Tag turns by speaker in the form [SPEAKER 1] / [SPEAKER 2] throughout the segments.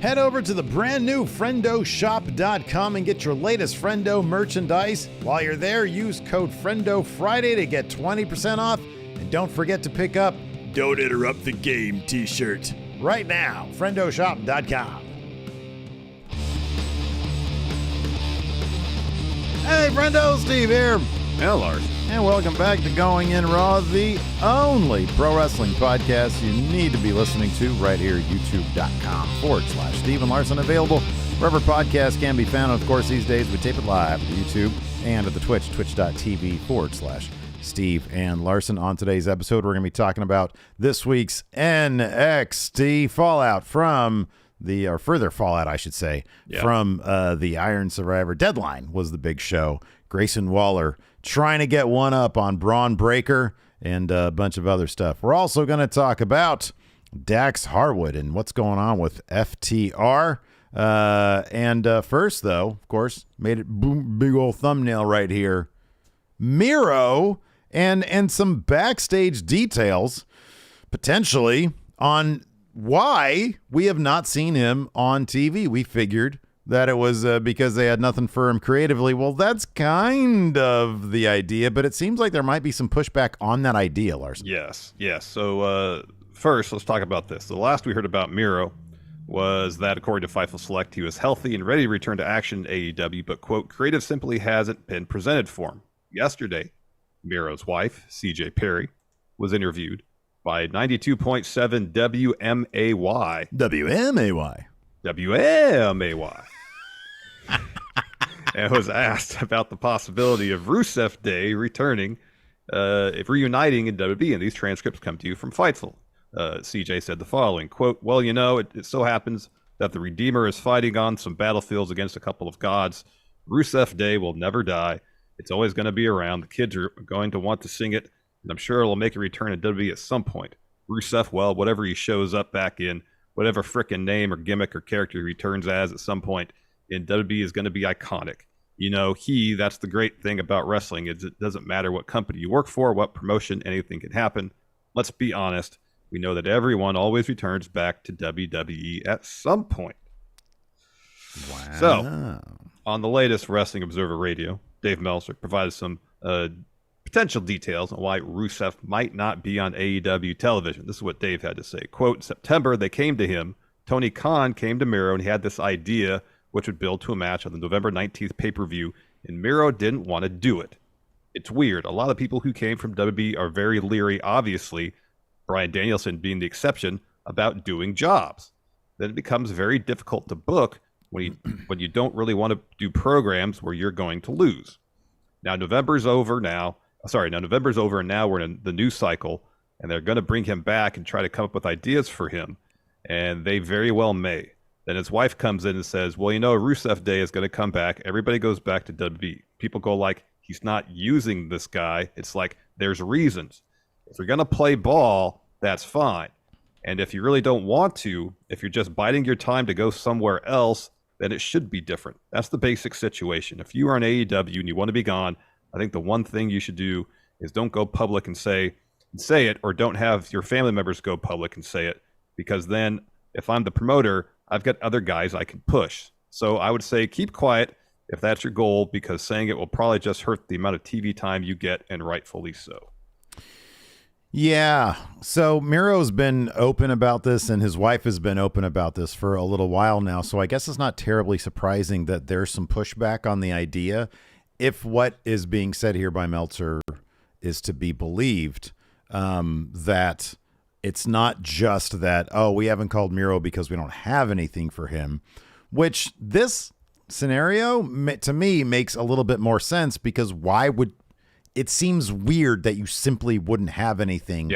[SPEAKER 1] Head over to the brand new FriendoShop.com and get your latest Friendo merchandise. While you're there, use code FriendoFriday to get 20% off. And don't forget to pick up Don't Interrupt the Game t-shirt right now. FriendoShop.com. Hey, Friendo, Steve here.
[SPEAKER 2] Yeah, Larson.
[SPEAKER 1] And welcome back to Going In Raw, the only pro wrestling podcast you need to be listening to right here at youtube.com/Steve and Larson. Available wherever podcasts can be found. And of course, these days we tape it live at YouTube and at the Twitch, twitch.tv/Steve and Larson. On today's episode, we're going to be talking about this week's NXT fallout from further fallout, I should say, from the Iron Survivor Deadline was the big show. Grayson Waller trying to get one up on Braun Breaker and a bunch of other stuff. We're also going to talk about Dax Harwood and what's going on with FTR. First, though, of course, made it big old thumbnail right here. Miro and some backstage details, potentially, on why we have not seen him on TV. We figured that it was because they had nothing for him creatively. Well, that's kind of the idea, but it seems like there might be some pushback on that idea, Larson.
[SPEAKER 2] Yes. So first, let's talk about this. The last we heard about Miro was that, according to Fightful Select, he was healthy and ready to return to action in AEW, but, quote, creative simply hasn't been presented for him. Yesterday, Miro's wife, CJ Perry, was interviewed by 92.7 WMAY. WMAY. And was asked about the possibility of Rusev Day returning, reuniting in WWE, and these transcripts come to you from Fightful. CJ said the following, quote, well, it so happens that the Redeemer is fighting on some battlefields against a couple of gods. Rusev Day will never die. It's always going to be around. The kids are going to want to sing it, and I'm sure it'll make a return in WWE at some point. Rusev, well, whatever he shows up back in, whatever frickin' name or gimmick or character he returns as at some point in WWE is going to be iconic. That's the great thing about wrestling, is it doesn't matter what company you work for, what promotion, anything can happen. Let's be honest. We know that everyone always returns back to WWE at some point.
[SPEAKER 1] Wow.
[SPEAKER 2] So, on the latest Wrestling Observer Radio, Dave Meltzer provided some potential details on why Rusev might not be on AEW television. This is what Dave had to say. Quote, in September, they came to him. Tony Khan came to Miro, and he had this idea which would build to a match on the November 19th pay-per-view, and Miro didn't want to do it. It's weird. A lot of people who came from WWE are very leery, obviously, Bryan Danielson being the exception, about doing jobs. Then it becomes very difficult to book when you don't really want to do programs where you're going to lose. Now November's over, and now we're in the news cycle, and they're going to bring him back and try to come up with ideas for him, and they very well may. Then his wife comes in and says, well, Rusev Day is going to come back. Everybody goes back to WWE. People go like, he's not using this guy. It's like, there's reasons. If you're going to play ball, that's fine. And if you really don't want to, if you're just biding your time to go somewhere else, then it should be different. That's the basic situation. If you are on AEW and you want to be gone, I think the one thing you should do is don't go public and say it, or don't have your family members go public and say it, because then if I'm the promoter, I've got other guys I can push. So I would say keep quiet if that's your goal, because saying it will probably just hurt the amount of TV time you get, and rightfully so.
[SPEAKER 1] Yeah. So Miro's been open about this, and his wife has been open about this for a little while now. So I guess it's not terribly surprising that there's some pushback on the idea, if what is being said here by Meltzer is to be believed, that it's not just that, we haven't called Miro because we don't have anything for him, which this scenario, to me, makes a little bit more sense, because why would it seems weird that you simply wouldn't have anything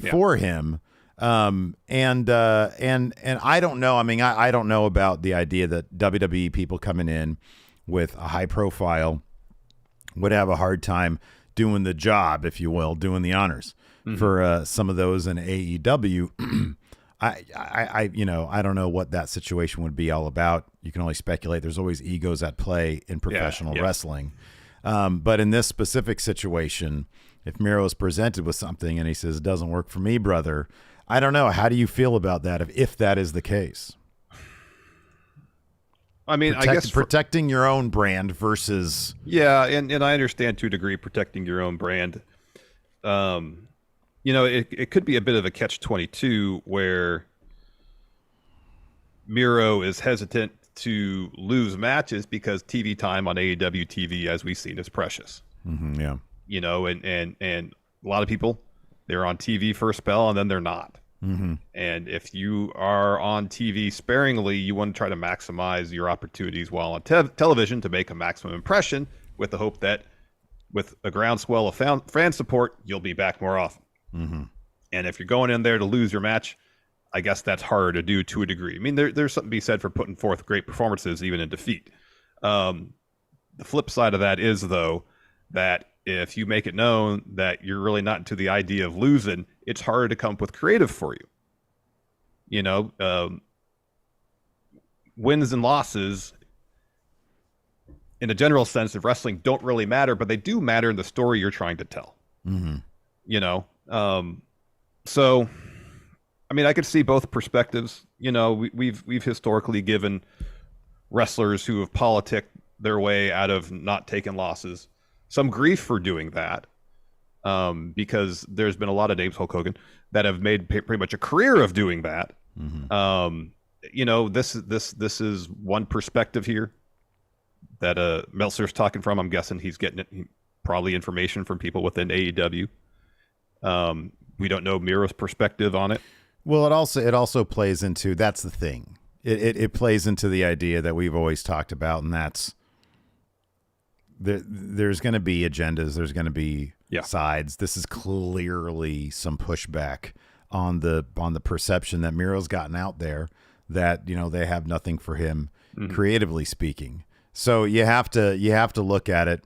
[SPEAKER 1] for him. And I don't know. I mean, I don't know about the idea that WWE people coming in with a high profile would have a hard time doing the job, if you will, doing the honors for some of those in AEW. I don't know what that situation would be all about. You can only speculate. There's always egos at play in professional wrestling. But in this specific situation, if Miro is presented with something and he says, it doesn't work for me, brother, I don't know. How do you feel about that if that is the case?
[SPEAKER 2] I mean, I guess
[SPEAKER 1] protecting your own brand versus
[SPEAKER 2] and I understand to a degree protecting your own brand. It could be a bit of a catch-22 where Miro is hesitant to lose matches because TV time on AEW TV, as we've seen, is precious.
[SPEAKER 1] Mm-hmm, yeah.
[SPEAKER 2] And a lot of people, they're on TV for a spell and then they're not.
[SPEAKER 1] Mm-hmm.
[SPEAKER 2] And if you are on TV sparingly, you want to try to maximize your opportunities while on television to make a maximum impression, with the hope that with a groundswell of fan support, you'll be back more often.
[SPEAKER 1] Mm-hmm.
[SPEAKER 2] And if you're going in there to lose your match, I guess that's harder to do to a degree. I mean, there's something to be said for putting forth great performances even in defeat. The flip side of that is, though, that if you make it known that you're really not into the idea of losing, it's harder to come up with creative for you. Wins and losses, in a general sense of wrestling, don't really matter, but they do matter in the story you're trying to tell.
[SPEAKER 1] Mm-hmm.
[SPEAKER 2] So, I mean, I could see both perspectives. We've historically given wrestlers who have politicked their way out of not taking losses some grief for doing that, because there's been a lot of names, Hulk Hogan, that have made pretty much a career of doing that.
[SPEAKER 1] Mm-hmm.
[SPEAKER 2] This is one perspective here that Meltzer's talking from. I'm guessing he's getting probably information from people within AEW. We don't know Miro's perspective on it.
[SPEAKER 1] Well, it also plays into, that's the thing. It plays into the idea that we've always talked about, and that's there's going to be agendas. There's going to be sides. This is clearly some pushback on the perception that Miro's gotten out there, that they have nothing for him, creatively speaking. So you have to look at it,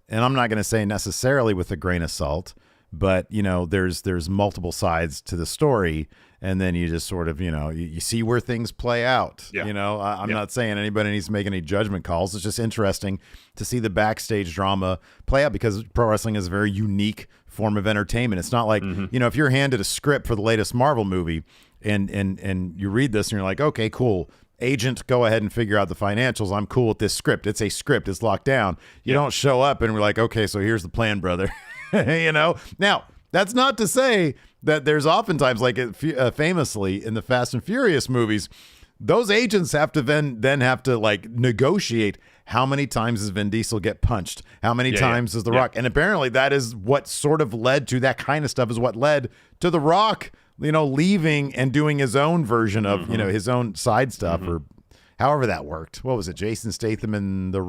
[SPEAKER 1] and I'm not going to say necessarily with a grain of salt, but there's multiple sides to the story, and then you just sort of you see where things play out. I'm not saying anybody needs to make any judgment calls. It's just interesting to see the backstage drama play out, because pro wrestling is a very unique form of entertainment. It's not like if you're handed a script for the latest Marvel movie and you read this and you're like, okay, cool, agent, go ahead and figure out the financials. I'm cool with this script. It's a script. It's locked down. You don't show up and we're like, okay, so here's the plan, brother. Now that's not to say that there's oftentimes, like famously in the Fast and Furious movies, those agents have to then have to like negotiate how many times does Vin Diesel get punched, how many times does The Rock, and apparently that is what sort of led to that kind of stuff, is what led to The Rock leaving and doing his own version of his own side stuff, or however that worked. What was it? Jason Statham and the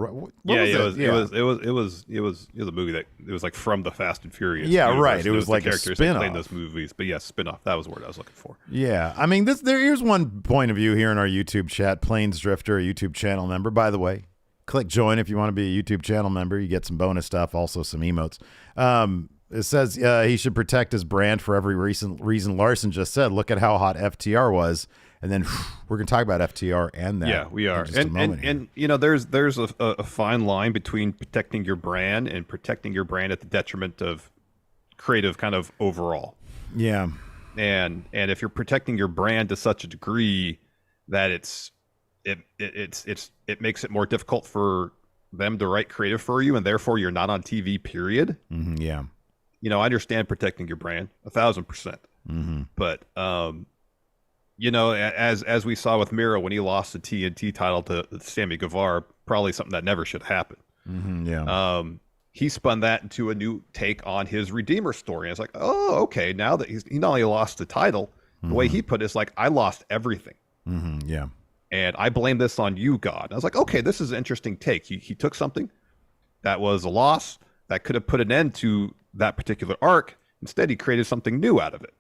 [SPEAKER 2] it was a movie that it was like from the Fast and Furious.
[SPEAKER 1] Yeah,
[SPEAKER 2] universe.
[SPEAKER 1] right. It was like a
[SPEAKER 2] characters
[SPEAKER 1] spin-off.
[SPEAKER 2] that played those movies, but spin-off. That was the word I was looking for.
[SPEAKER 1] Yeah, I mean, here's one point of view here in our YouTube chat. Plains Drifter, a YouTube channel member, by the way. Click join if you want to be a YouTube channel member. You get some bonus stuff, also some emotes. It says he should protect his brand for every reason Larson just said. Look at how hot FTR was. And then we're going to talk about FTR and that.
[SPEAKER 2] Yeah, we are. And there's a fine line between protecting your brand and protecting your brand at the detriment of creative kind of overall.
[SPEAKER 1] Yeah.
[SPEAKER 2] And if you're protecting your brand to such a degree that it makes it more difficult for them to write creative for you, and therefore you're not on TV, period.
[SPEAKER 1] Mm-hmm, yeah.
[SPEAKER 2] I understand protecting your brand 1,000%.
[SPEAKER 1] Mm-hmm.
[SPEAKER 2] But as we saw with Miro when he lost the TNT title to Sammy Guevara, probably something that never should happen.
[SPEAKER 1] Mm-hmm, yeah.
[SPEAKER 2] He spun that into a new take on his Redeemer story. And it's like, oh, okay, now that he not only lost the title, the way he put it is like, I lost everything.
[SPEAKER 1] Mm-hmm, yeah.
[SPEAKER 2] And I blame this on you, God. And I was like, okay, this is an interesting take. He took something that was a loss that could have put an end to that particular arc. Instead, he created something new out of it.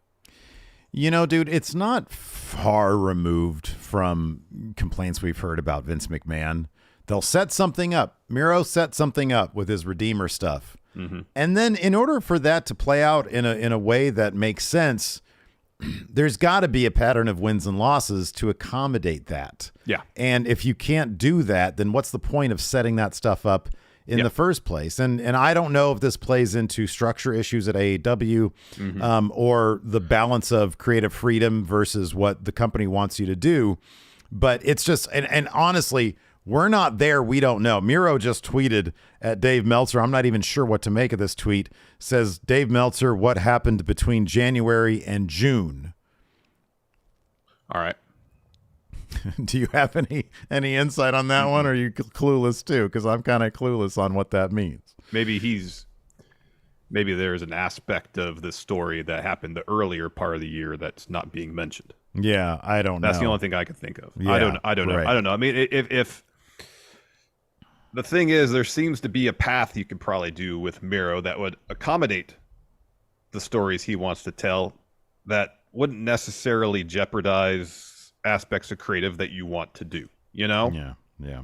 [SPEAKER 1] Dude, it's not far removed from complaints we've heard about Vince McMahon. They'll set something up. Miro set something up with his Redeemer stuff. Mm-hmm. And then in order for that to play out in a way that makes sense, there's got to be a pattern of wins and losses to accommodate that.
[SPEAKER 2] Yeah.
[SPEAKER 1] And if you can't do that, then what's the point of setting that stuff up in the first place? And I don't know if this plays into structure issues at AEW, or the balance of creative freedom versus what the company wants you to do. But it's just, and honestly, We're not there. We don't know. Miro just tweeted at Dave Meltzer. I'm not even sure what to make of this tweet. Says, Dave Meltzer, what happened between January and June?
[SPEAKER 2] All right.
[SPEAKER 1] Do you have any insight on that one, or are you clueless too? Because I'm kind of clueless on what that means.
[SPEAKER 2] Maybe there's an aspect of the story that happened the earlier part of the year that's not being mentioned.
[SPEAKER 1] Yeah, I don't know.
[SPEAKER 2] That's the only thing I can think of.
[SPEAKER 1] Yeah,
[SPEAKER 2] I don't know.
[SPEAKER 1] right.
[SPEAKER 2] I don't know. I mean, if the thing is, there seems to be a path you could probably do with Miro that would accommodate the stories he wants to tell that wouldn't necessarily jeopardize aspects of creative that you want to do, you know?
[SPEAKER 1] Yeah.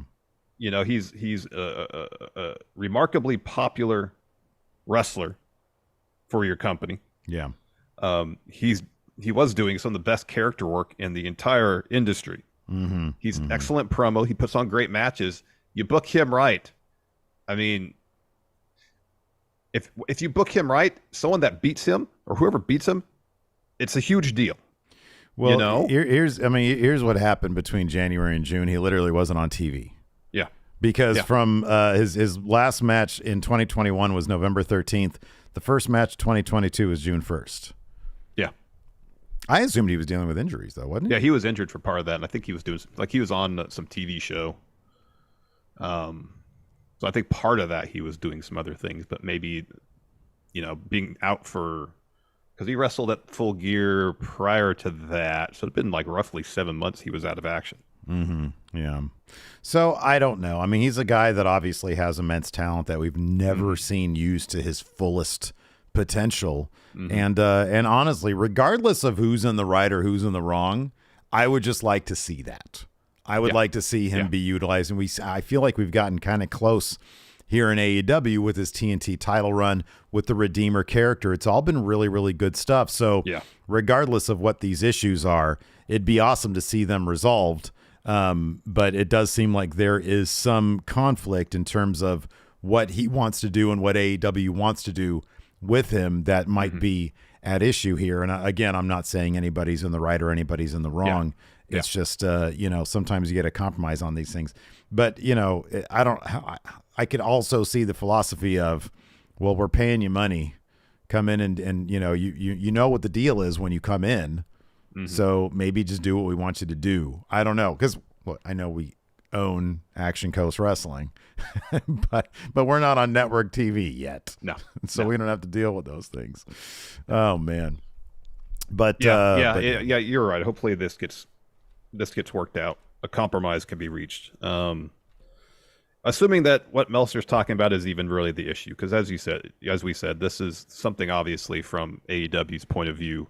[SPEAKER 2] You know, he's a remarkably popular wrestler for your company.
[SPEAKER 1] Yeah.
[SPEAKER 2] He was doing some of the best character work in the entire industry.
[SPEAKER 1] Mm-hmm.
[SPEAKER 2] He's excellent promo. He puts on great matches. You book him right. I mean, if you book him right, someone that beats him or whoever beats him, it's a huge deal.
[SPEAKER 1] Well,
[SPEAKER 2] you know?
[SPEAKER 1] here's what happened between January and June. He literally wasn't on TV.
[SPEAKER 2] Yeah.
[SPEAKER 1] Because from his last match in 2021 was November 13th. The first match 2022 was June 1st.
[SPEAKER 2] Yeah.
[SPEAKER 1] I assumed he was dealing with injuries, though, wasn't he?
[SPEAKER 2] Yeah, he was injured for part of that, and I think he was doing he was on some TV show. So I think part of that he was doing some other things, but maybe, you know, being out for, because he wrestled at Full Gear prior to that, so it'd been like roughly 7 months he was out of action.
[SPEAKER 1] Mm-hmm. Yeah. So I don't know. I mean, he's a guy that obviously has immense talent that we've never seen used to his fullest potential. And honestly, regardless of who's in the right or who's in the wrong, I would just like to see that. I would like to see him be utilized. And I feel like we've gotten kind of close here in AEW with his TNT title run, with the Redeemer character. It's all been really, really good stuff. So regardless of what these issues are, it'd be awesome to see them resolved. But it does seem like there is some conflict in terms of what he wants to do and what AEW wants to do with him that might be at issue here. And again, I'm not saying anybody's in the right or anybody's in the wrong. It's just, you know, sometimes you get a compromise on these things. But, you know, I could also see the philosophy of, well, we're paying you money. Come in and you know, you know what the deal is when you come in. So maybe just do what we want you to do. I don't know, because I know we own Action Coast Wrestling, but we're not on network TV yet.
[SPEAKER 2] No,
[SPEAKER 1] so we don't have to deal with those things. Oh man, but
[SPEAKER 2] you're right. Hopefully this gets worked out. A compromise can be reached. Assuming that what Meltzer's talking about is even really the issue, because as we said, this is something obviously from AEW's point of view.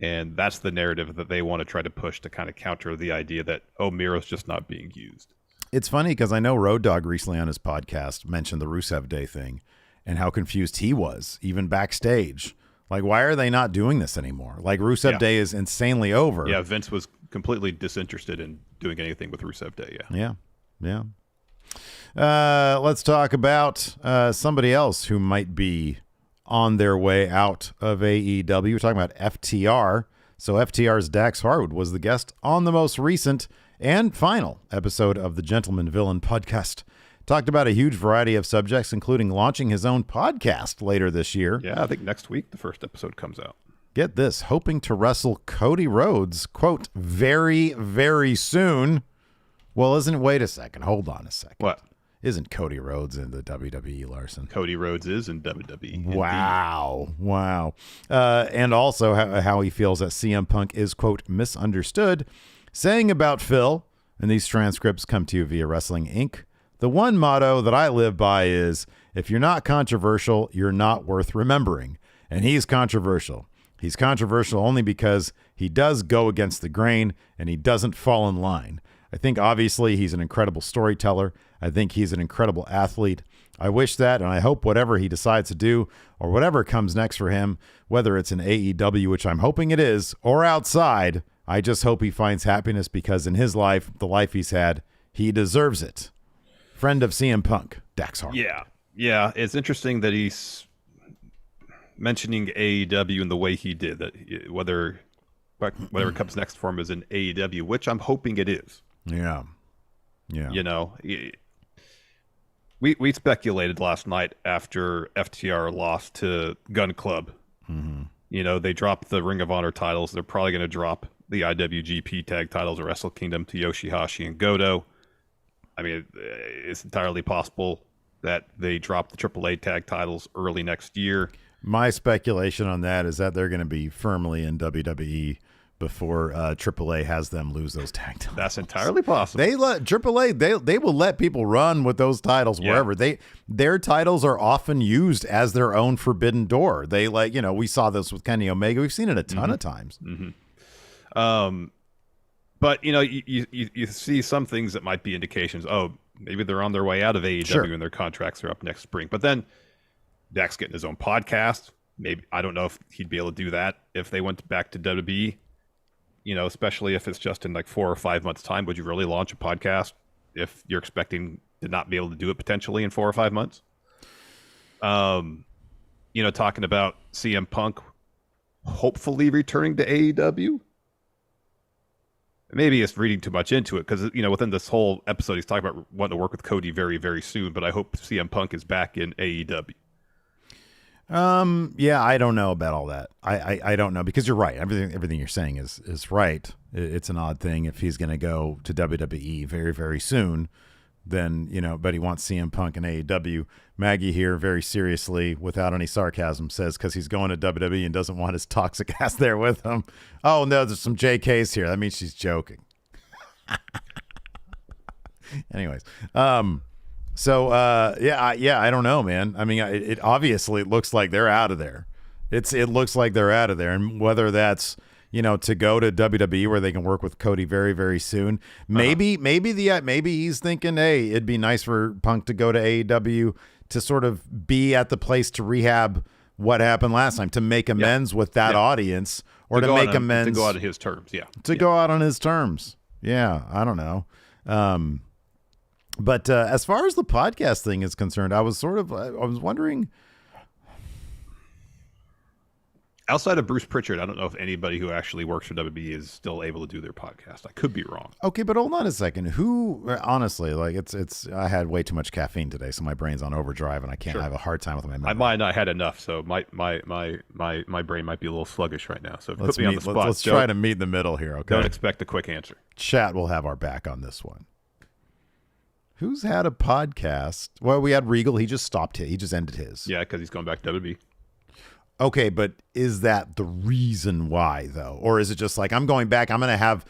[SPEAKER 2] And that's the narrative that they want to try to push to kind of counter the idea that, oh, Miro's just not being used.
[SPEAKER 1] It's funny because I know Road Dogg recently on his podcast mentioned the Rusev Day thing and how confused he was, even backstage. Like, why are they not doing this anymore? Like, Rusev Day is insanely over.
[SPEAKER 2] Yeah, Vince was completely disinterested in doing anything with Rusev Day,
[SPEAKER 1] Yeah. Let's talk about somebody else who might be on their way out of AEW. We're talking about FTR. So FTR's Dax Harwood was the guest on the most recent and final episode of the Gentleman Villain podcast. Talked about a huge variety of subjects, including launching his own podcast later this year.
[SPEAKER 2] Yeah, I think next week the first episode comes out.
[SPEAKER 1] Get this, hoping to wrestle Cody Rhodes, quote, very, very soon. Well, wait a second. Hold on a second.
[SPEAKER 2] What?
[SPEAKER 1] Isn't Cody Rhodes in the WWE, Larson?
[SPEAKER 2] Cody Rhodes is in WWE.
[SPEAKER 1] Wow. And also how he feels that CM Punk is, quote, misunderstood, saying about Phil, and these transcripts come to you via Wrestling Inc., the one motto that I live by is, if you're not controversial, you're not worth remembering. And he's controversial. He's controversial only because he does go against the grain and he doesn't fall in line. I think obviously he's an incredible storyteller. I think he's an incredible athlete. I wish that, and I hope whatever he decides to do or whatever comes next for him, whether it's in AEW, which I'm hoping it is, or outside, I just hope he finds happiness because in his life, the life he's had, he deserves it. Friend of CM Punk, Dax Harwood.
[SPEAKER 2] Yeah. It's interesting that he's mentioning AEW in the way he did, that whether comes next for him is in AEW, which I'm hoping it is.
[SPEAKER 1] Yeah. Yeah.
[SPEAKER 2] You know, we speculated last night after FTR lost to Gun Club.
[SPEAKER 1] Mm-hmm.
[SPEAKER 2] You know, they dropped the Ring of Honor titles. They're probably going to drop the IWGP tag titles or Wrestle Kingdom to Yoshihashi and Goto. I mean, it's entirely possible that they drop the AAA tag titles early next year.
[SPEAKER 1] My speculation on that is that they're going to be firmly in WWE before AAA has them lose those tag titles.
[SPEAKER 2] That's entirely possible.
[SPEAKER 1] They let AAA, they will let people run with those titles wherever. Their titles are often used as their own forbidden door. They we saw this with Kenny Omega. We've seen it a ton of times.
[SPEAKER 2] Mm-hmm. But you see some things that might be indications. Oh, maybe they're on their way out of AEW and their contracts are up next spring. But then Dax getting his own podcast. Maybe I don't know if he'd be able to do that if they went back to WWE. You know, especially if it's just in like 4 or 5 months' time. Would you really launch a podcast if you're expecting to not be able to do it potentially in 4 or 5 months? Talking about CM Punk hopefully returning to AEW. Maybe it's reading too much into it because, within this whole episode, he's talking about wanting to work with Cody very, very soon. But I hope CM Punk is back in AEW.
[SPEAKER 1] Yeah, I don't know about all that. I don't know because you're right. Everything you're saying is right. It's an odd thing if he's going to go to WWE very, very soon, then, but he wants CM Punk and AEW. Maggie here very seriously, without any sarcasm, says because he's going to WWE and doesn't want his toxic ass there with him. Oh, no, there's some JKs here. That means she's joking. Anyways, So, I don't know, man. I mean, it obviously looks like they're out of there. It looks like they're out of there. And whether that's, to go to WWE where they can work with Cody very, very soon. Maybe he's thinking, hey, it'd be nice for Punk to go to AEW to sort of be at the place to rehab what happened last time, to make amends with that audience or to make amends.
[SPEAKER 2] To go out on his terms,
[SPEAKER 1] go out on his terms. Yeah, I don't know. But as far as the podcast thing is concerned, I was wondering.
[SPEAKER 2] Outside of Bruce Pritchard, I don't know if anybody who actually works for WWE is still able to do their podcast. I could be wrong.
[SPEAKER 1] Okay, but hold on a second. Who, honestly, I had way too much caffeine today, so my brain's on overdrive, and I have a hard time with my memory.
[SPEAKER 2] I might not had enough, so my brain might be a little sluggish right now. So put me on the spot.
[SPEAKER 1] Let's try to meet in the middle here, okay?
[SPEAKER 2] Don't expect a quick answer.
[SPEAKER 1] Chat will have our back on this one. Who's had a podcast? Well, we had Regal. He just stopped. He just ended his.
[SPEAKER 2] Yeah, because he's going back to WWE.
[SPEAKER 1] Okay, but is that the reason why, though? Or is it just like, I'm going back, I'm going to have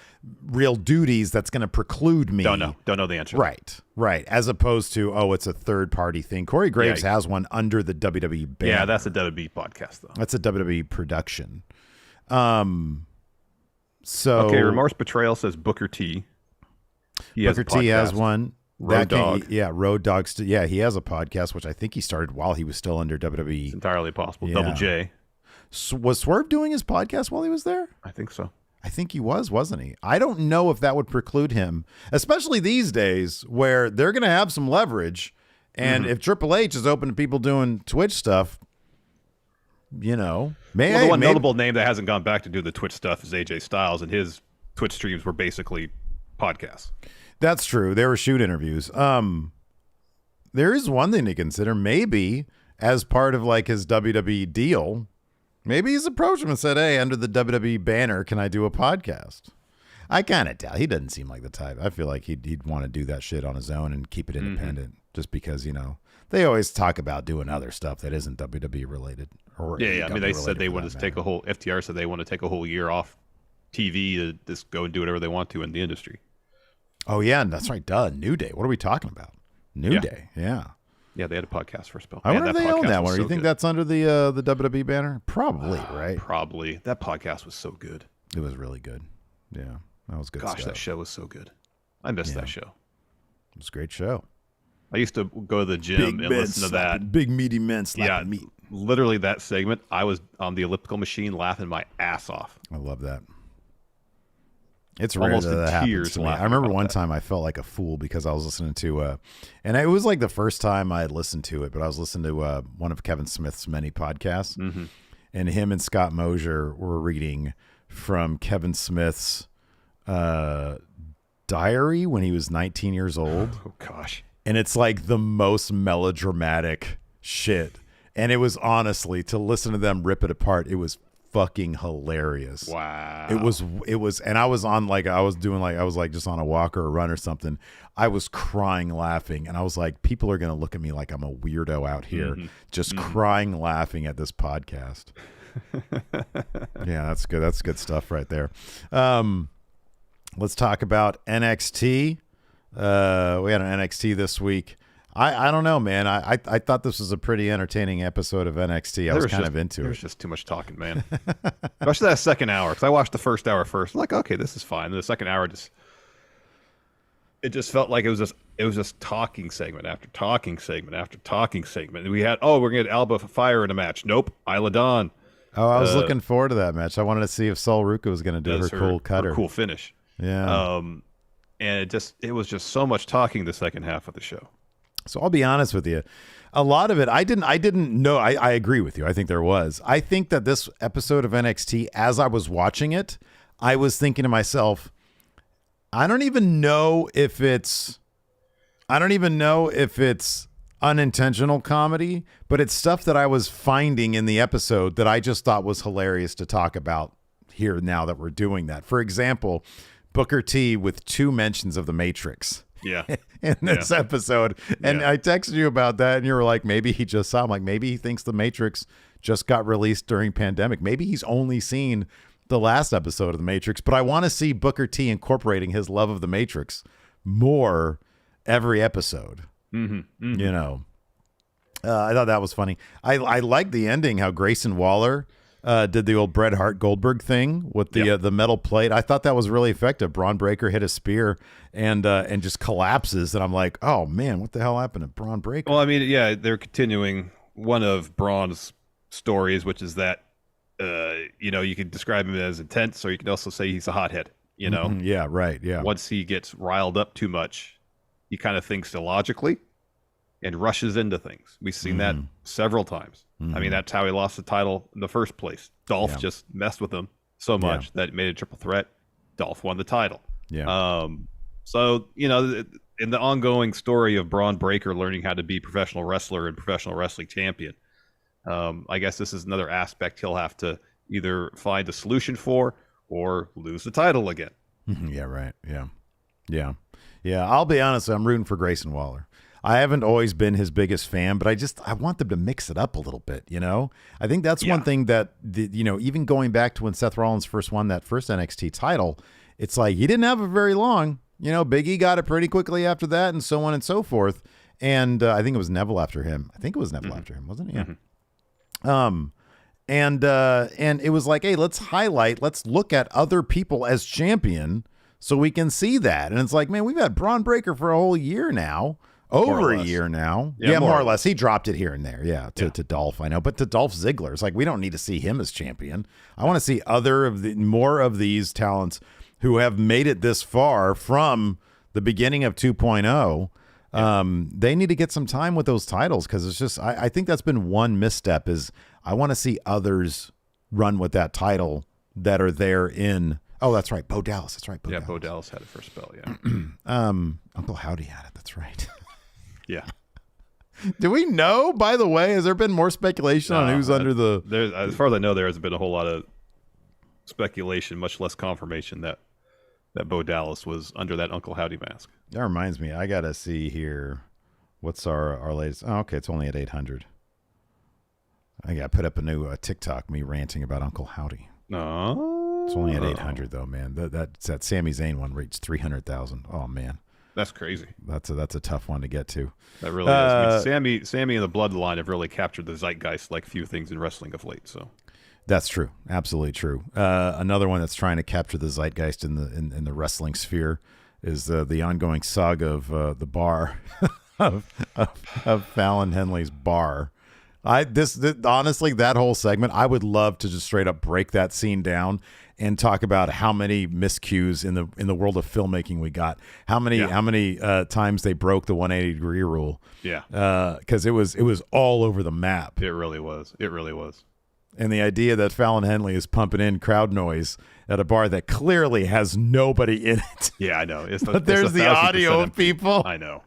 [SPEAKER 1] real duties that's going to preclude me?
[SPEAKER 2] Don't know the answer.
[SPEAKER 1] Right. As opposed to, it's a third-party thing. Corey Graves has one under the WWE banner.
[SPEAKER 2] Yeah, that's a WWE podcast, though.
[SPEAKER 1] That's a WWE production. Okay,
[SPEAKER 2] Remorse Betrayal says Booker T.
[SPEAKER 1] Booker T has one.
[SPEAKER 2] Road Dogg.
[SPEAKER 1] Road Dogg. Yeah, he has a podcast, which I think he started while he was still under WWE.
[SPEAKER 2] It's entirely possible. Yeah. Double J.
[SPEAKER 1] Was Swerve doing his podcast while he was there?
[SPEAKER 2] I think so.
[SPEAKER 1] I think he wasn't he? I don't know if that would preclude him, especially these days where they're going to have some leverage. And if Triple H is open to people doing Twitch stuff, the one
[SPEAKER 2] notable name that hasn't gone back to do the Twitch stuff is AJ Styles, and his Twitch streams were basically podcasts.
[SPEAKER 1] That's true. They were shoot interviews. There is one thing to consider. Maybe as part of like his WWE deal, maybe he's approached him and said, hey, under the WWE banner, can I do a podcast? I kind of doubt. He doesn't seem like the type. I feel like he'd want to do that shit on his own and keep it independent just because, they always talk about doing other stuff that isn't WWE related.
[SPEAKER 2] Yeah. I mean, they said they want to take FTR said they want to take a whole year off TV to just go and do whatever they want to in the industry.
[SPEAKER 1] Oh, yeah, that's right. Duh. New Day. What are we talking about? New Day. Yeah.
[SPEAKER 2] Yeah, they had a podcast for a spell.
[SPEAKER 1] I wonder if they own that one. Do you think that's under the WWE banner? Probably, right?
[SPEAKER 2] Probably. That podcast was so good.
[SPEAKER 1] It was really good. Yeah, that was good stuff.
[SPEAKER 2] Gosh, that show was so good. I missed that show.
[SPEAKER 1] It was a great show.
[SPEAKER 2] I used to go to the gym and listen to that.
[SPEAKER 1] Big meaty men slapping meat.
[SPEAKER 2] Literally that segment, I was on the elliptical machine laughing my ass off.
[SPEAKER 1] I love that. It's rare that happens to me. I remember one time I felt like a fool because I was listening to, and it was like the first time I had listened to it, but I was listening to one of Kevin Smith's many podcasts, and him and Scott Mosier were reading from Kevin Smith's diary when he was 19 years old.
[SPEAKER 2] Oh gosh.
[SPEAKER 1] And it's like the most melodramatic shit. And it was honestly, to listen to them rip it apart, it was fucking hilarious.
[SPEAKER 2] Wow.
[SPEAKER 1] It was, and I was just on a walk or a run or something. I was crying laughing, and I was like, people are going to look at me like I'm a weirdo out here, just crying laughing at this podcast. Yeah, that's good. That's good stuff right there. Let's talk about NXT. We had an NXT this week. I don't know, man. I thought this was a pretty entertaining episode of NXT. I was kind of into it.
[SPEAKER 2] There was just too much talking, man. Especially that second hour, because I watched the first hour first. I'm like, okay, this is fine. And the second hour it just felt like it was just talking segment after talking segment after talking segment. And we had, we're gonna get Alba Fire in a match. Nope, Isla Dawn.
[SPEAKER 1] Oh, I was looking forward to that match. I wanted to see if Sol Ruka was going to do her cool cutter,
[SPEAKER 2] her cool finish.
[SPEAKER 1] Yeah.
[SPEAKER 2] And it was just so much talking the second half of the show.
[SPEAKER 1] So I'll be honest with you. A lot of it, I didn't know. I agree with you. I think there was. I think that this episode of NXT, as I was watching it, I was thinking to myself, I don't even know if it's unintentional comedy, but it's stuff that I was finding in the episode that I just thought was hilarious to talk about here now that we're doing that. For example, Booker T with 2 mentions of the Matrix.
[SPEAKER 2] Yeah.
[SPEAKER 1] In this episode. And I texted you about that, and you were like, maybe he just saw. I'm like, maybe he thinks the Matrix just got released during pandemic. Maybe he's only seen the last episode of the Matrix, but I want to see Booker T incorporating his love of the Matrix more every episode. You know, I thought that was funny. I liked the ending, how Grayson Waller did the old Bret Hart Goldberg thing with the metal plate. I thought that was really effective. Braun Breaker hit a spear and just collapses, and I'm like, oh man, what the hell happened to Braun Breaker?
[SPEAKER 2] Well, I mean, yeah, they're continuing one of Braun's stories, which is that you could describe him as intense, or you could also say he's a hothead. You know,
[SPEAKER 1] yeah, right, yeah.
[SPEAKER 2] Once he gets riled up too much, he kind of thinks illogically and rushes into things. We've seen that several times. I mean, that's how he lost the title in the first place. Dolph just messed with him so much that it made it a triple threat. Dolph won the title.
[SPEAKER 1] Yeah.
[SPEAKER 2] So, in the ongoing story of Braun Breaker learning how to be professional wrestler and professional wrestling champion, I guess this is another aspect he'll have to either find a solution for or lose the title again.
[SPEAKER 1] Yeah, right. Yeah. I'll be honest, I'm rooting for Grayson Waller. I haven't always been his biggest fan, but I want them to mix it up a little bit, I think that's one thing that, even going back to when Seth Rollins first won that first NXT title, it's like he didn't have it very long. Big E got it pretty quickly after that, and so on and so forth. And I think it was Neville after him. I think it was Neville after him, wasn't it? Yeah. And it was like, hey, let's look at other people as champion so we can see that. And it's like, man, we've had Braun Breaker for a whole year now. Over a year now. Yeah, more or less. He dropped it here and there. Yeah, to Dolph, I know. But to Dolph Ziggler, it's like, we don't need to see him as champion. I want to see more of these talents who have made it this far from the beginning of 2.0. They need to get some time with those titles, because it's just, I think that's been one misstep, is I want to see others run with that title that are there in... Oh, that's right. Bo Dallas. That's right.
[SPEAKER 2] Bo Dallas had it for a spell,
[SPEAKER 1] Uncle Howdy had it. That's right.
[SPEAKER 2] Yeah.
[SPEAKER 1] Do we know, by the way, has there been more speculation on who's under the...
[SPEAKER 2] As far as I know, there hasn't been a whole lot of speculation, much less confirmation that Bo Dallas was under that Uncle Howdy mask.
[SPEAKER 1] That reminds me, I got to see here. What's our latest... Oh, okay, it's only at 800. I got to put up a new TikTok, me ranting about Uncle Howdy.
[SPEAKER 2] No.
[SPEAKER 1] It's only at 800, though, man. That Sami Zayn one reached 300,000. Oh, man.
[SPEAKER 2] That's crazy.
[SPEAKER 1] That's a tough one to get to.
[SPEAKER 2] That really is. I mean, Sammy and the Bloodline have really captured the zeitgeist like few things in wrestling of late. So
[SPEAKER 1] that's true. Absolutely true. Another one that's trying to capture the zeitgeist in the wrestling sphere is the ongoing saga of the bar of Fallon Henley's bar. Honestly, that whole segment, I would love to just straight up break that scene down and talk about how many miscues in the world of filmmaking we got. How many times they broke the 180-degree rule.
[SPEAKER 2] Yeah.
[SPEAKER 1] Because it was all over the map.
[SPEAKER 2] It really was.
[SPEAKER 1] and the idea that Fallon Henley is pumping in crowd noise at a bar that clearly has nobody in it.
[SPEAKER 2] Yeah, I know.
[SPEAKER 1] But there's the audio of people.
[SPEAKER 2] I know.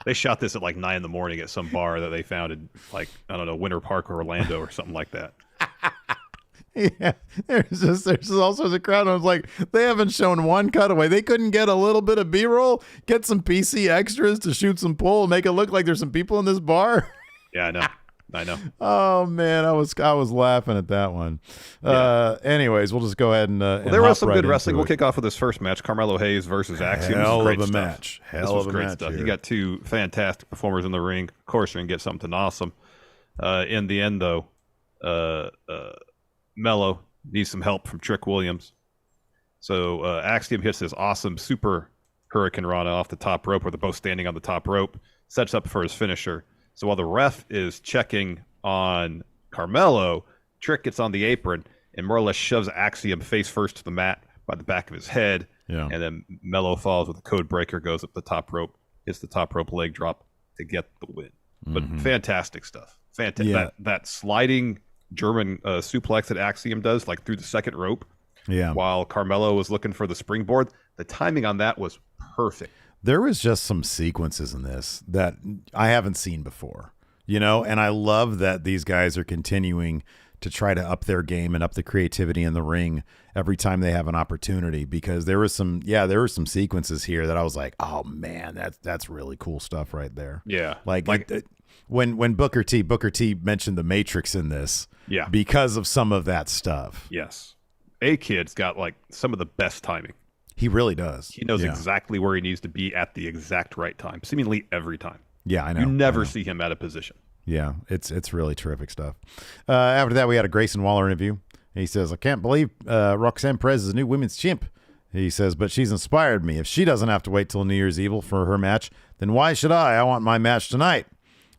[SPEAKER 2] They shot this at like 9 a.m. at some bar that they found in, like, I don't know, Winter Park or Orlando or something like that.
[SPEAKER 1] Yeah, there's all sorts of crowd. I was like, they haven't shown one cutaway. They couldn't get a little bit of B-roll, get some PC extras to shoot some pull, and make it look like there's some people in this bar.
[SPEAKER 2] Yeah, I know.
[SPEAKER 1] Oh man, I was laughing at that one.
[SPEAKER 2] Yeah.
[SPEAKER 1] Anyways, we'll just go ahead and
[SPEAKER 2] there was some
[SPEAKER 1] right
[SPEAKER 2] good wrestling. We'll
[SPEAKER 1] it.
[SPEAKER 2] kick off with this first match: Carmelo Hayes versus Axiom.
[SPEAKER 1] Hell
[SPEAKER 2] Great
[SPEAKER 1] of a
[SPEAKER 2] stuff.
[SPEAKER 1] match.
[SPEAKER 2] This was great stuff. You got two fantastic performers in the ring. Of course, you're gonna get something awesome. In the end, though, Mello needs some help from Trick Williams. So Axiom hits this awesome super Hurricane Rana off the top rope, where they're both standing on the top rope. Sets up for his finisher. So while the ref is checking on Carmelo, Trick gets on the apron and more or less shoves Axiom face first to the mat by the back of his head.
[SPEAKER 1] Yeah.
[SPEAKER 2] And then Mello falls with a code breaker, goes up the top rope, hits the top rope leg drop to get the win. But fantastic stuff. Fantastic.
[SPEAKER 1] Yeah.
[SPEAKER 2] That sliding German suplex that Axiom does, like through the second rope, while Carmelo was looking for the springboard, the timing on that was perfect.
[SPEAKER 1] There was just some sequences in this that I haven't seen before, and I love that these guys are continuing to try to up their game and up the creativity in the ring every time they have an opportunity, because there were some sequences here that I was like, oh man, that's really cool stuff right there.
[SPEAKER 2] Yeah.
[SPEAKER 1] Like when Booker T mentioned the Matrix in this, because of some of that stuff.
[SPEAKER 2] Yes. A-Kid's got like some of the best timing.
[SPEAKER 1] He really does.
[SPEAKER 2] He knows exactly where he needs to be at the exact right time, seemingly every time.
[SPEAKER 1] Yeah, I know.
[SPEAKER 2] You never see him out of position.
[SPEAKER 1] Yeah, it's really terrific stuff. After that, we had a Grayson Waller interview. He says, I can't believe Roxanne Perez is a new women's champ. He says, but she's inspired me. If she doesn't have to wait till New Year's Eve for her match, then why should I? I want my match tonight.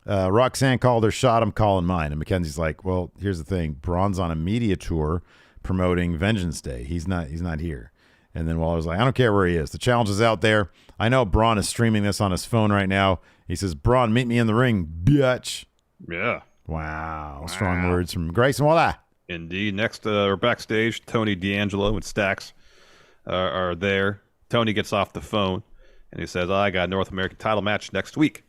[SPEAKER 1] Roxanne called her shot. I'm calling mine. And Mackenzie's like, well, here's the thing. Braun's on a media tour promoting Vengeance Day. He's not here. And then Waller's like, I don't care where he is. The challenge is out there. I know Braun is streaming this on his phone right now. He says, Braun, meet me in the ring, bitch.
[SPEAKER 2] Yeah.
[SPEAKER 1] Wow. Strong words from Grayson Waller.
[SPEAKER 2] Indeed. Next, backstage, Tony D'Angelo and Stax are there. Tony gets off the phone, and he says, I got a North American title match next week.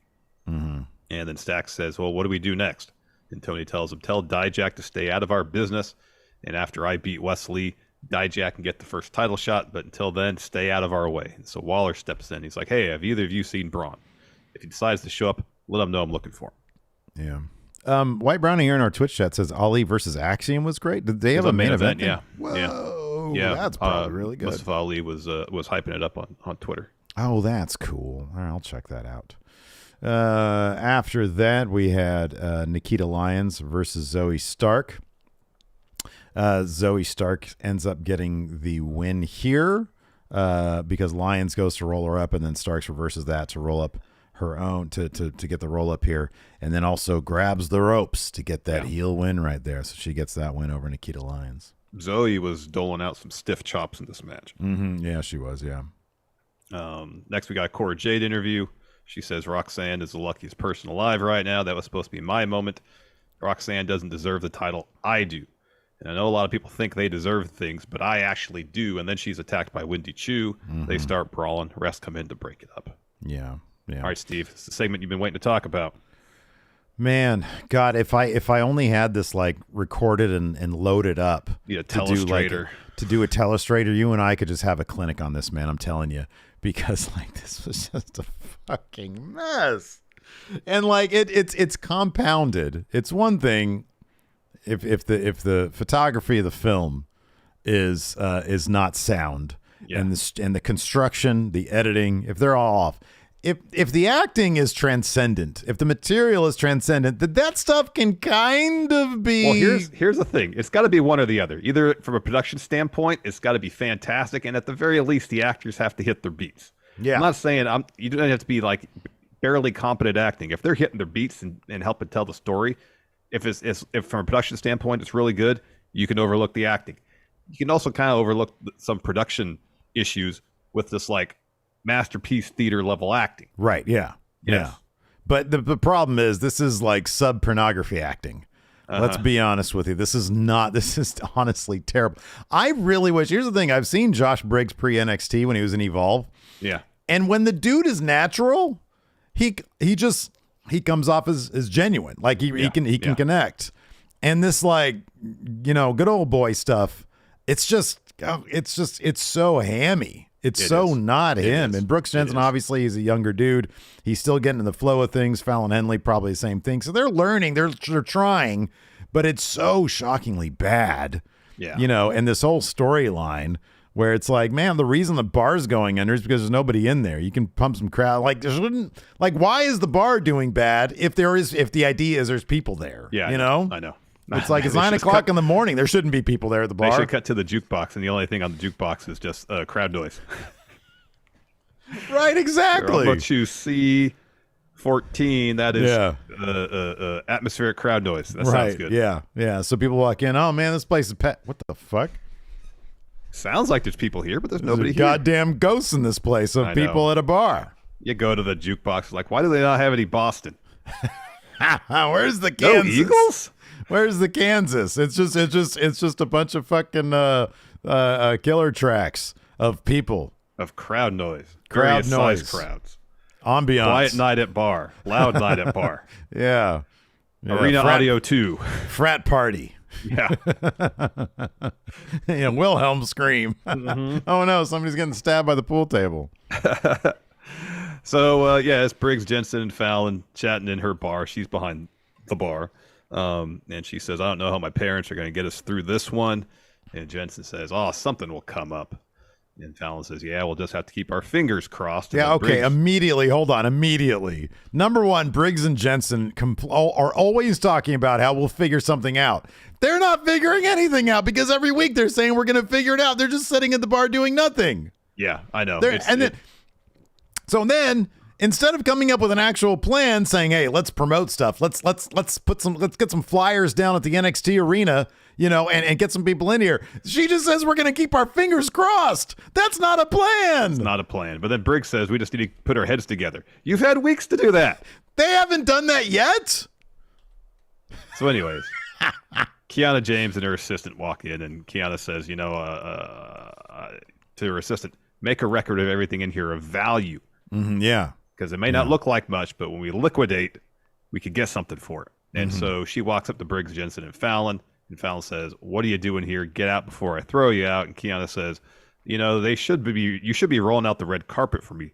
[SPEAKER 2] Mm-hmm. And then Stax says, well, what do we do next? And Tony tells him, tell Dijak to stay out of our business. And after I beat Wesley, Dijak can get the first title shot, but until then, stay out of our way. And so Waller steps in. He's like, hey, have either of you seen Braun? If he decides to show up, let him know I'm looking for him.
[SPEAKER 1] Yeah. White Brownie here in our Twitch chat says Ali versus Axiom was great. Did they have a main event?
[SPEAKER 2] Yeah.
[SPEAKER 1] Whoa. Yeah. That's probably really good.
[SPEAKER 2] Mustafa Ali was hyping it up on Twitter.
[SPEAKER 1] Oh, that's cool. All right, I'll check that out. After that, we had Nikita Lyons versus Zoe Stark. Zoe Stark ends up getting the win here because Lyons goes to roll her up, and then Starks reverses that to roll up her own to get the roll up here, and then also grabs the ropes to get that heel win right there. So she gets that win over Nikita Lyons.
[SPEAKER 2] Zoe was doling out some stiff chops in this match.
[SPEAKER 1] Mm-hmm. Yeah, she was. Yeah.
[SPEAKER 2] Next, we got a Cora Jade interview. She says Roxanne is the luckiest person alive right now. That was supposed to be my moment. Roxanne doesn't deserve the title. I do. And I know a lot of people think they deserve things, but I actually do. And then she's attacked by Wendy Chu. Mm-hmm. They start brawling. Refs come in to break it up.
[SPEAKER 1] Yeah. Yeah.
[SPEAKER 2] All right, Steve. It's the segment you've been waiting to talk about.
[SPEAKER 1] Man, God, if I only had this like recorded and loaded up
[SPEAKER 2] to
[SPEAKER 1] do a telestrator, you and I could just have a clinic on this, man. I'm telling you, because like this was just a fucking mess, and like it's compounded. It's one thing if the photography of the film is not sound, and the construction, the editing, if they're all off. If the acting is transcendent, if the material is transcendent, that stuff can kind of be.
[SPEAKER 2] Well, here's the thing. It's got to be one or the other. Either from a production standpoint, it's got to be fantastic, and at the very least, the actors have to hit their beats.
[SPEAKER 1] Yeah.
[SPEAKER 2] I'm not saying you don't have to be like barely competent acting. If they're hitting their beats and helping tell the story, if from a production standpoint it's really good, you can overlook the acting. You can also kind of overlook some production issues with this like masterpiece theater level acting.
[SPEAKER 1] Right. Yeah.
[SPEAKER 2] Yes.
[SPEAKER 1] Yeah. But the problem is this is like sub pornography acting. Let's be honest with you. This is honestly terrible. I really wish. Here's the thing. I've seen Josh Briggs pre NXT when he was in Evolve.
[SPEAKER 2] Yeah.
[SPEAKER 1] And when the dude is natural, he comes off as genuine. Like he can connect. And this good old boy stuff, it's so hammy. It's not him. And Brooks Jensen, obviously, he's a younger dude. He's still getting in the flow of things. Fallon Henley, probably the same thing. So they're learning. They're trying, but it's so shockingly bad.
[SPEAKER 2] Yeah.
[SPEAKER 1] And this whole storyline where it's like, man, the reason the bar's going under is because there's nobody in there. You can pump some crowd. Why is the bar doing bad if the idea is there's people there?
[SPEAKER 2] Yeah.
[SPEAKER 1] I know. It's like it's 9 o'clock in the morning. There shouldn't be people there at the bar.
[SPEAKER 2] They should cut to the jukebox, and the only thing on the jukebox is just crowd noise.
[SPEAKER 1] Right, exactly.
[SPEAKER 2] But you see 14, that is atmospheric crowd noise. That sounds good.
[SPEAKER 1] Yeah. So people walk in, oh, man, this place is pet. What the fuck?
[SPEAKER 2] Sounds like there's people here, but there's nobody here.
[SPEAKER 1] Goddamn ghosts in this place of people at a bar.
[SPEAKER 2] You go to the jukebox, like, why do they not have any Boston?
[SPEAKER 1] Where's the Kansas?
[SPEAKER 2] No Eagles?
[SPEAKER 1] Where's the Kansas? It's just a bunch of fucking killer tracks of people.
[SPEAKER 2] Of crowd noise.
[SPEAKER 1] Crowd
[SPEAKER 2] Various
[SPEAKER 1] noise.
[SPEAKER 2] size crowds.
[SPEAKER 1] Ambiance.
[SPEAKER 2] Quiet night at bar. Loud night at bar.
[SPEAKER 1] Yeah.
[SPEAKER 2] Arena audio 2.
[SPEAKER 1] Frat party.
[SPEAKER 2] Yeah.
[SPEAKER 1] Wilhelm scream. Oh no, somebody's getting stabbed by the pool table.
[SPEAKER 2] So it's Briggs, Jensen, and Fallon chatting in her bar. She's behind the bar. And she says, I don't know how my parents are going to get us through this one. And Jensen says, something will come up. And Fallon says, yeah, we'll just have to keep our fingers crossed.
[SPEAKER 1] Yeah, okay,
[SPEAKER 2] Briggs...
[SPEAKER 1] immediately. Hold on, immediately. Number one, Briggs and Jensen are always talking about how we'll figure something out. They're not figuring anything out because every week they're saying we're going to figure it out. They're just sitting at the bar doing nothing.
[SPEAKER 2] Yeah, I know.
[SPEAKER 1] So then, instead of coming up with an actual plan saying, hey, let's promote stuff, let's get some flyers down at the NXT arena, and get some people in here. She just says we're going to keep our fingers crossed. That's not a plan.
[SPEAKER 2] It's not a plan. But then Briggs says we just need to put our heads together. You've had weeks to do that.
[SPEAKER 1] They haven't done that yet.
[SPEAKER 2] So anyways, Kiana James and her assistant walk in, and Kiana says, to her assistant, make a record of everything in here of value.
[SPEAKER 1] Yeah.
[SPEAKER 2] Because it may not look like much, but when we liquidate, we could get something for it. And so she walks up to Briggs, Jensen, and Fallon says, what are you doing here? Get out before I throw you out. And Kiana says, you should be rolling out the red carpet for me.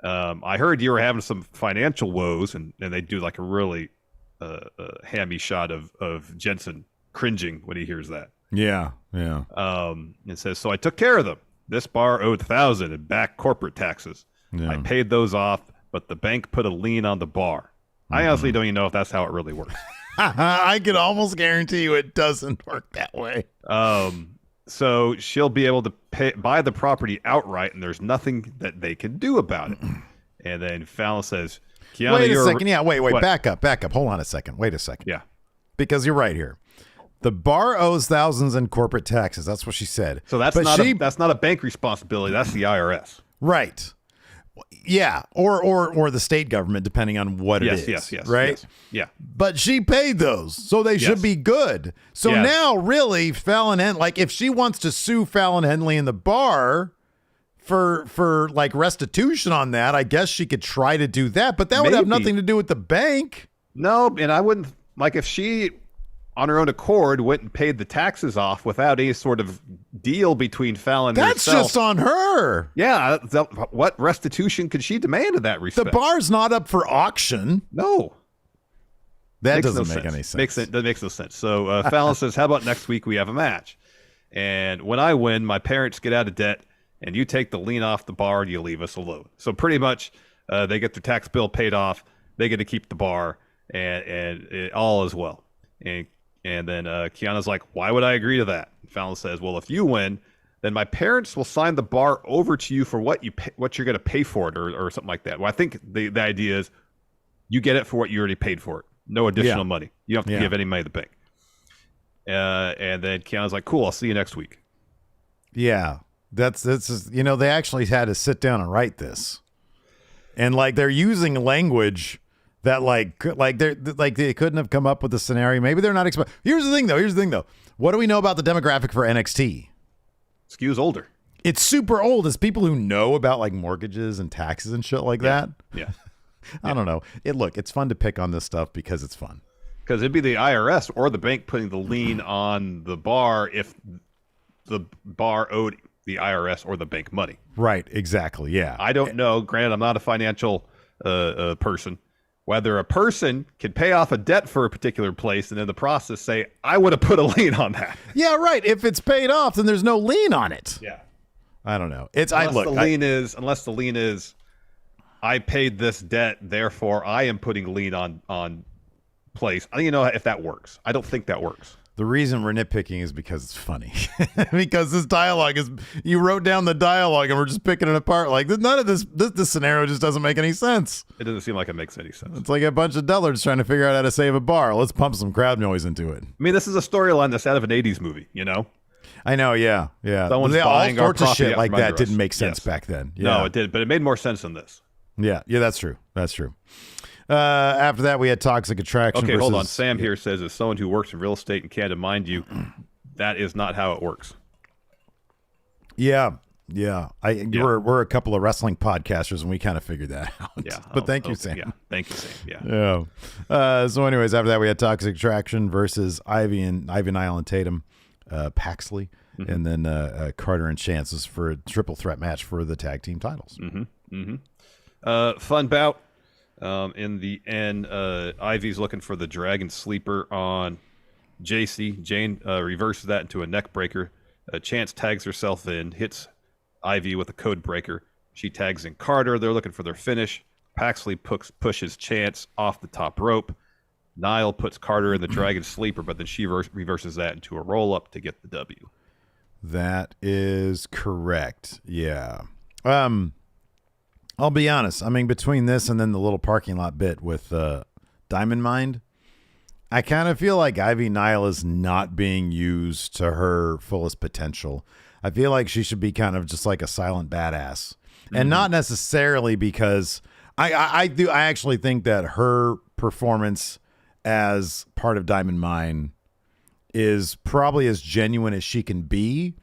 [SPEAKER 2] I heard you were having some financial woes, and they do like a really hammy shot of Jensen cringing when he hears that.
[SPEAKER 1] Yeah.
[SPEAKER 2] It says, so I took care of them. This bar owed $1,000 in back corporate taxes. Yeah. I paid those off, but the bank put a lien on the bar. I honestly don't even know if that's how it really works.
[SPEAKER 1] I could almost guarantee you it doesn't work that way.
[SPEAKER 2] So she'll be able to buy the property outright, and there's nothing that they can do about it. And then Fallon says, Kiana,
[SPEAKER 1] wait a second. Yeah, wait. What? Back up. Hold on a second. Wait a second.
[SPEAKER 2] Yeah.
[SPEAKER 1] Because you're right here. The bar owes thousands in corporate taxes. That's what she said.
[SPEAKER 2] So that's not a bank responsibility. That's the IRS.
[SPEAKER 1] Right. Yeah, or the state government, depending on what it is.
[SPEAKER 2] Yes.
[SPEAKER 1] Right?
[SPEAKER 2] Yes. Yeah.
[SPEAKER 1] But she paid those, so they should be good. So now, really, Fallon Henley, if she wants to sue Fallon Henley in the bar for like restitution on that, I guess she could try to do that. But that would have nothing to do with the bank.
[SPEAKER 2] No, and I wouldn't if she, on her own accord, went and paid the taxes off without any sort of deal between Fallon and herself.
[SPEAKER 1] That's just on her.
[SPEAKER 2] Yeah. What restitution could she demand in that respect?
[SPEAKER 1] The bar's not up for auction.
[SPEAKER 2] No.
[SPEAKER 1] That doesn't make any sense.
[SPEAKER 2] That makes no sense. So Fallon says, how about next week we have a match? And when I win, my parents get out of debt, and you take the lien off the bar and you leave us alone. So pretty much they get their tax bill paid off. They get to keep the bar, and all is well. And then Kiana's like, why would I agree to that? Fallon says, well, if you win, then my parents will sign the bar over to you for what you're going to pay for it or something like that. Well, I think the idea is you get it for what you already paid for it. No additional money. You don't have to give any money to the bank. And then Kiana's like, cool, I'll see you next week.
[SPEAKER 1] Yeah. That's they actually had to sit down and write this. And they're using language that they couldn't have come up with a scenario. Maybe they're not expect. Here's the thing though. What do we know about the demographic for NXT?
[SPEAKER 2] Skews older.
[SPEAKER 1] It's super old. It's people who know about like mortgages and taxes and shit like that.
[SPEAKER 2] Yeah.
[SPEAKER 1] I don't know. It's fun to pick on this stuff because it's fun.
[SPEAKER 2] Because it'd be the IRS or the bank putting the lien on the bar if the bar owed the IRS or the bank money.
[SPEAKER 1] Right. Exactly. Yeah.
[SPEAKER 2] I don't know. Granted, I'm not a financial person. Whether a person can pay off a debt for a particular place and in the process say, I would have put a lien on that.
[SPEAKER 1] Yeah, right. If it's paid off, then there's no lien on it.
[SPEAKER 2] Yeah.
[SPEAKER 1] I don't know.
[SPEAKER 2] Unless the lien is, I paid this debt, therefore I am putting a lien on place. I don't even know if that works. I don't think that works.
[SPEAKER 1] The reason we're nitpicking is because it's funny. Because this dialogue is, you wrote down the dialogue and we're just picking it apart. Like none of this scenario just doesn't make any sense.
[SPEAKER 2] It doesn't seem like it makes any sense.
[SPEAKER 1] It's like a bunch of dullards trying to figure out how to save a bar. Let's pump some crowd noise into it.
[SPEAKER 2] I mean, this is a storyline that's out of an 80s movie, you know?
[SPEAKER 1] I know, yeah.
[SPEAKER 2] Someone's
[SPEAKER 1] all
[SPEAKER 2] buying our
[SPEAKER 1] sorts of
[SPEAKER 2] property
[SPEAKER 1] shit like that
[SPEAKER 2] us.
[SPEAKER 1] didn't make sense back then. Yeah.
[SPEAKER 2] No, it did, but it made more sense than this.
[SPEAKER 1] Yeah, that's true. After that, we had Toxic Attraction.
[SPEAKER 2] Okay, hold on. Sam here says, as someone who works in real estate in Canada, mind you, that is not how it works.
[SPEAKER 1] Yeah. We're a couple of wrestling podcasters, and we kind of figured that out.
[SPEAKER 2] Yeah,
[SPEAKER 1] but thank you, Sam.
[SPEAKER 2] Yeah, thank you, Sam.
[SPEAKER 1] Yeah. So, anyways, after that, we had Toxic Attraction versus Ivy Nile and Tatum, Paxley, and then Carter and Chances for a triple threat match for the tag team titles.
[SPEAKER 2] Fun bout. In the end, Ivy's looking for the Dragon Sleeper on JC. Jane reverses that into a neck breaker. Chance tags herself in, hits Ivy with a code breaker. She tags in Carter. They're looking for their finish. Paxley pushes Chance off the top rope. Nile puts Carter in the Dragon Sleeper, but then she reverses that into a roll-up to get the W.
[SPEAKER 1] That is correct. Yeah. I'll be honest. I mean, between this and then the little parking lot bit with Diamond Mind, I kind of feel like Ivy Nile is not being used to her fullest potential. I feel like she should be kind of just like a silent badass, and not necessarily because I actually think that her performance as part of Diamond Mine is probably as genuine as she can be.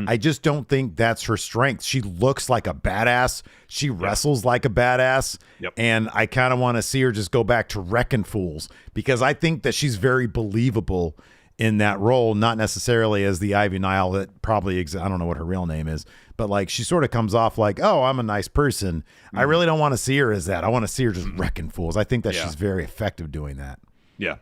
[SPEAKER 1] I just don't think that's her strength. She looks like a badass. She wrestles like a badass.
[SPEAKER 2] Yep.
[SPEAKER 1] And I kind of want to see her just go back to wrecking fools, because I think that she's very believable in that role, not necessarily as the Ivy Nile that probably I don't know what her real name is, but like she sort of comes off like, oh, I'm a nice person. I really don't want to see her as that. I want to see her just wrecking fools. I think that she's very effective doing that.
[SPEAKER 2] Yeah.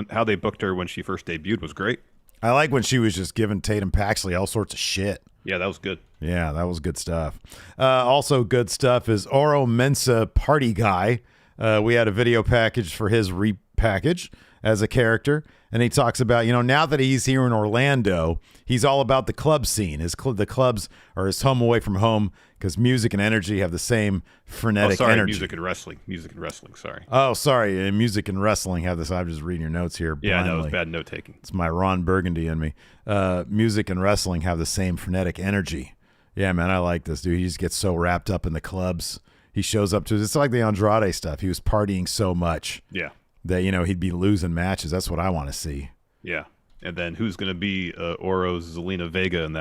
[SPEAKER 2] How they booked her when she first debuted was great.
[SPEAKER 1] I like when she was just giving Tatum Paxley all sorts of shit.
[SPEAKER 2] Yeah, that was good.
[SPEAKER 1] Yeah, that was good stuff. Also good stuff is Oro Mensa Party Guy. We had a video package for his repackage as a character, and he talks about, now that he's here in Orlando, he's all about the club scene. The clubs are his home away from home, because music and energy have the same frenetic energy.
[SPEAKER 2] Music and wrestling, sorry.
[SPEAKER 1] Oh, sorry. Music and wrestling have this. I'm just reading your notes here.
[SPEAKER 2] Yeah, no, it was bad note taking.
[SPEAKER 1] It's my Ron Burgundy in me. Music and wrestling have the same frenetic energy. Yeah, man, I like this dude. He just gets so wrapped up in the clubs. He shows up to, it's like the Andrade stuff. He was partying so much.
[SPEAKER 2] Yeah.
[SPEAKER 1] That, he'd be losing matches. That's what I want to see.
[SPEAKER 2] Yeah. And then who's going to be Oro's Zelina Vega in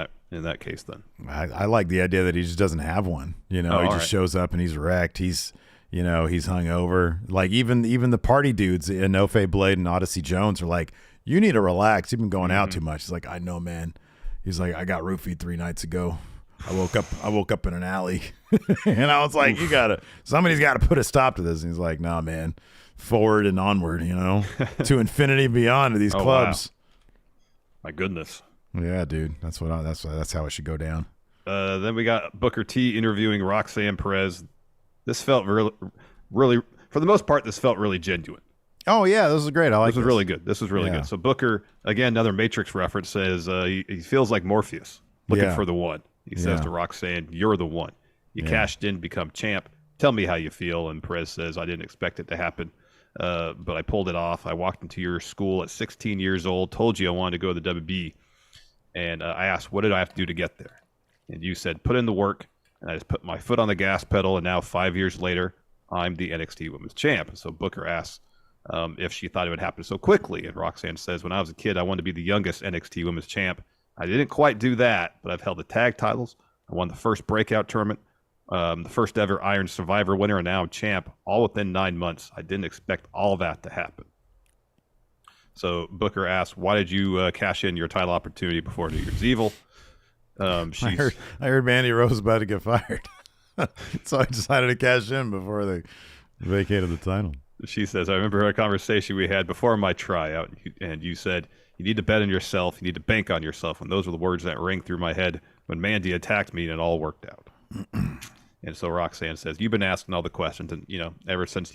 [SPEAKER 2] that case then?
[SPEAKER 1] I like the idea that he just doesn't have one. He just shows up and he's wrecked. He's hungover. Like even the party dudes, Inofe Blade and Odyssey Jones, are like, you need to relax. You've been going out too much. He's like, I know, man. He's like, I got roofied 3 nights ago. I woke up in an alley. And I was like, somebody's got to put a stop to this. And he's like, nah, man. Forward and onward, to infinity and beyond to these clubs.
[SPEAKER 2] Wow. My goodness.
[SPEAKER 1] Yeah, dude. That's how it should go down.
[SPEAKER 2] Then we got Booker T interviewing Roxanne Perez. This felt really, for the most part, this felt really genuine.
[SPEAKER 1] Oh yeah, this was great.
[SPEAKER 2] This was really good. This was really good. So Booker, again, another Matrix reference, says he feels like Morpheus looking for the one. He says to Roxanne, "You're the one. You cashed in, become champ. Tell me how you feel." And Perez says, "I didn't expect it to happen. But I pulled it off. I walked into your school at 16 years old, told you I wanted to go to the WB, and I asked, what did I have to do to get there? And you said, put in the work, and I just put my foot on the gas pedal, and now 5 years later, I'm the NXT Women's Champ. And so Booker asks if she thought it would happen so quickly. And Roxanne says, when I was a kid, I wanted to be the youngest NXT Women's Champ. I didn't quite do that, but I've held the tag titles. I won the first breakout tournament, the first ever Iron Survivor winner, and now I'm champ, all within 9 months. I didn't expect all that to happen. So Booker asks, why did you cash in your title opportunity before New Year's Evil?
[SPEAKER 1] I heard Mandy Rose was about to get fired. So I decided to cash in before they vacated the title.
[SPEAKER 2] She says, I remember a conversation we had before my tryout, and you said, you need to bet on yourself, you need to bank on yourself. And those were the words that rang through my head when Mandy attacked me, and it all worked out. And so Roxanne says, you've been asking all the questions, and, ever since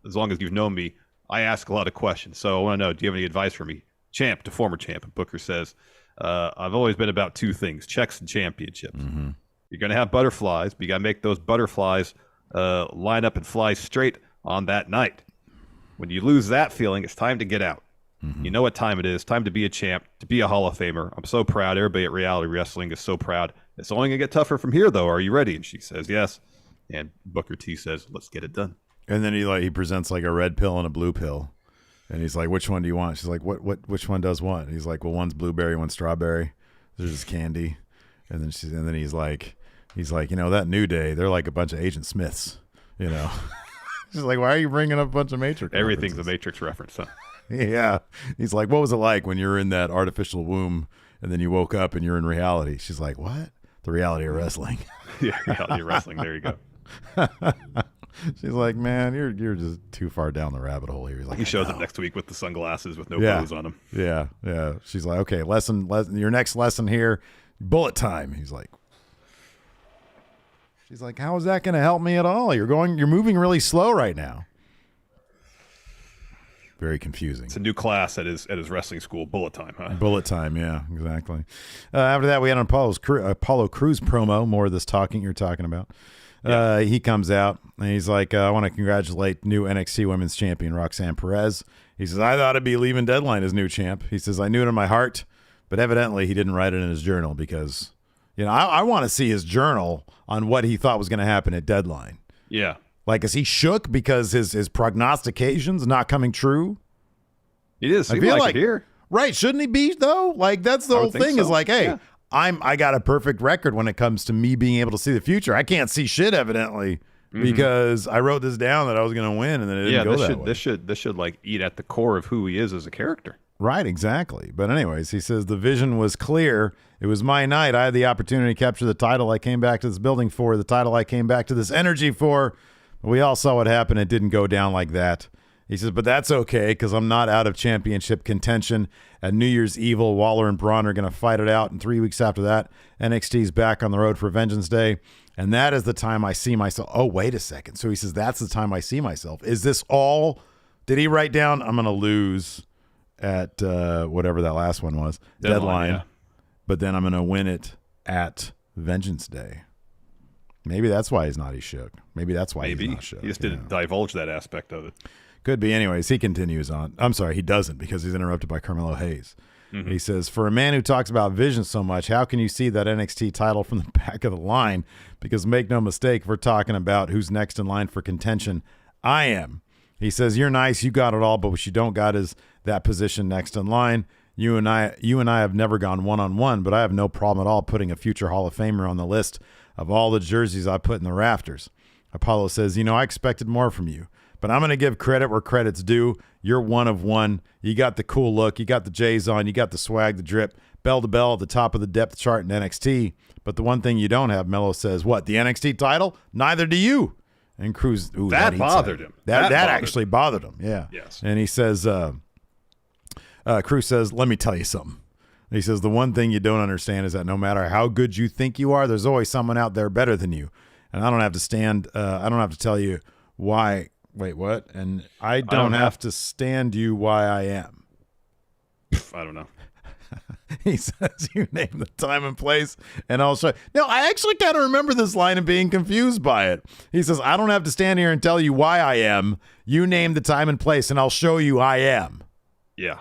[SPEAKER 2] as long as you've known me, I ask a lot of questions. So I want to know, do you have any advice for me? Champ to former champ. And Booker says, I've always been about two things, checks and championships. Mm-hmm. You're going to have butterflies, but you got to make those butterflies line up and fly straight on that night. When you lose that feeling, it's time to get out. Mm-hmm. You know what time it is. Time to be a champ, to be a Hall of Famer. I'm so proud. Everybody at Reality Wrestling is so proud. It's only going to get tougher from here, though. Are you ready? And she says, yes. And Booker T says, let's get it done.
[SPEAKER 1] And then he presents like a red pill and a blue pill. And he's like, which one do you want? She's like, which one does what? And he's like, well, one's blueberry, one's strawberry. There's just candy. And then he's like, that New Day, they're like a bunch of Agent Smiths, She's like, why are you bringing up a bunch of Matrix
[SPEAKER 2] Everything's
[SPEAKER 1] references?
[SPEAKER 2] a Matrix reference, huh?
[SPEAKER 1] Yeah. He's like, what was it like when you were in that artificial womb and then you woke up and you're in reality? She's like, what? The reality of wrestling.
[SPEAKER 2] Yeah, reality of wrestling. There you go.
[SPEAKER 1] She's like, man, you're just too far down the rabbit hole here. He's like,
[SPEAKER 2] he shows up next week with the sunglasses with no clothes on him.
[SPEAKER 1] Yeah, yeah. She's like, okay, lesson. Your next lesson here, bullet time. She's like, how is that going to help me at all? You're moving really slow right now. Very confusing.
[SPEAKER 2] It's a new class at his wrestling school, bullet time, huh?
[SPEAKER 1] Bullet time, yeah, exactly. After that, we had an Apollo Crews promo. More of this talking you're talking about. Yeah. He comes out and he's like, I want to congratulate new NXT Women's Champion Roxanne Perez. He says, I thought it'd be leaving Deadline as new champ. He says, I knew it in my heart, but evidently he didn't write it in his journal because, I want to see his journal on what he thought was going to happen at Deadline.
[SPEAKER 2] Yeah.
[SPEAKER 1] Like, is he shook because his prognostications not coming true?
[SPEAKER 2] He is. I feel like it here.
[SPEAKER 1] Right. Shouldn't he be, though? Like, that's the whole thing is like, hey, yeah. I got a perfect record when it comes to me being able to see the future. I can't see shit, evidently, because I wrote this down that I was going to win, and then it didn't go that way.
[SPEAKER 2] This should like eat at the core of who he is as a character.
[SPEAKER 1] Right, exactly. But anyways, he says the vision was clear. It was my night. I had the opportunity to capture the title I came back to this building for, the title I came back to this energy for. But we all saw what happened. It didn't go down like that. He says, but that's okay because I'm not out of championship contention. At New Year's Evil, Waller and Braun are going to fight it out. And 3 weeks after that, NXT's back on the road for Vengeance Day. And that is the time I see myself. Oh, wait a second. So he says, that's the time I see myself. Is this all? Did he write down, I'm going to lose at whatever that last one was? Deadline. Yeah. But then I'm going to win it at Vengeance Day. Maybe that's why he's shook. Maybe that's why he's not shook.
[SPEAKER 2] He just didn't divulge that aspect of it.
[SPEAKER 1] Could be. Anyways, he continues on. I'm sorry, he doesn't because he's interrupted by Carmelo Hayes. Mm-hmm. He says, for a man who talks about vision so much, how can you see that NXT title from the back of the line? Because make no mistake, if we're talking about who's next in line for contention, I am. He says, you're nice, you got it all, but what you don't got is that position next in line. You and I have never gone one-on-one, but I have no problem at all putting a future Hall of Famer on the list of all the jerseys I put in the rafters. Apollo says, I expected more from you. But I'm going to give credit where credit's due. You're one of one. You got the cool look. You got the J's on. You got the swag, the drip, bell to bell at the top of the depth chart in NXT. But the one thing you don't have, Mello says, what, the NXT title? Neither do you. And Cruz,
[SPEAKER 2] that bothered him.
[SPEAKER 1] That actually bothered him. Yeah.
[SPEAKER 2] Yes.
[SPEAKER 1] And he says, Cruz says, let me tell you something. He says, the one thing you don't understand is that no matter how good you think you are, there's always someone out there better than you. And I don't have to tell you why. Wait, what? And I don't have to stand you why I am.
[SPEAKER 2] I don't know.
[SPEAKER 1] He says, you name the time and place, and I'll show you. No, I actually kind of remember this line and being confused by it. He says, I don't have to stand here and tell you why I am. You name the time and place, and I'll show you I am.
[SPEAKER 2] Yeah.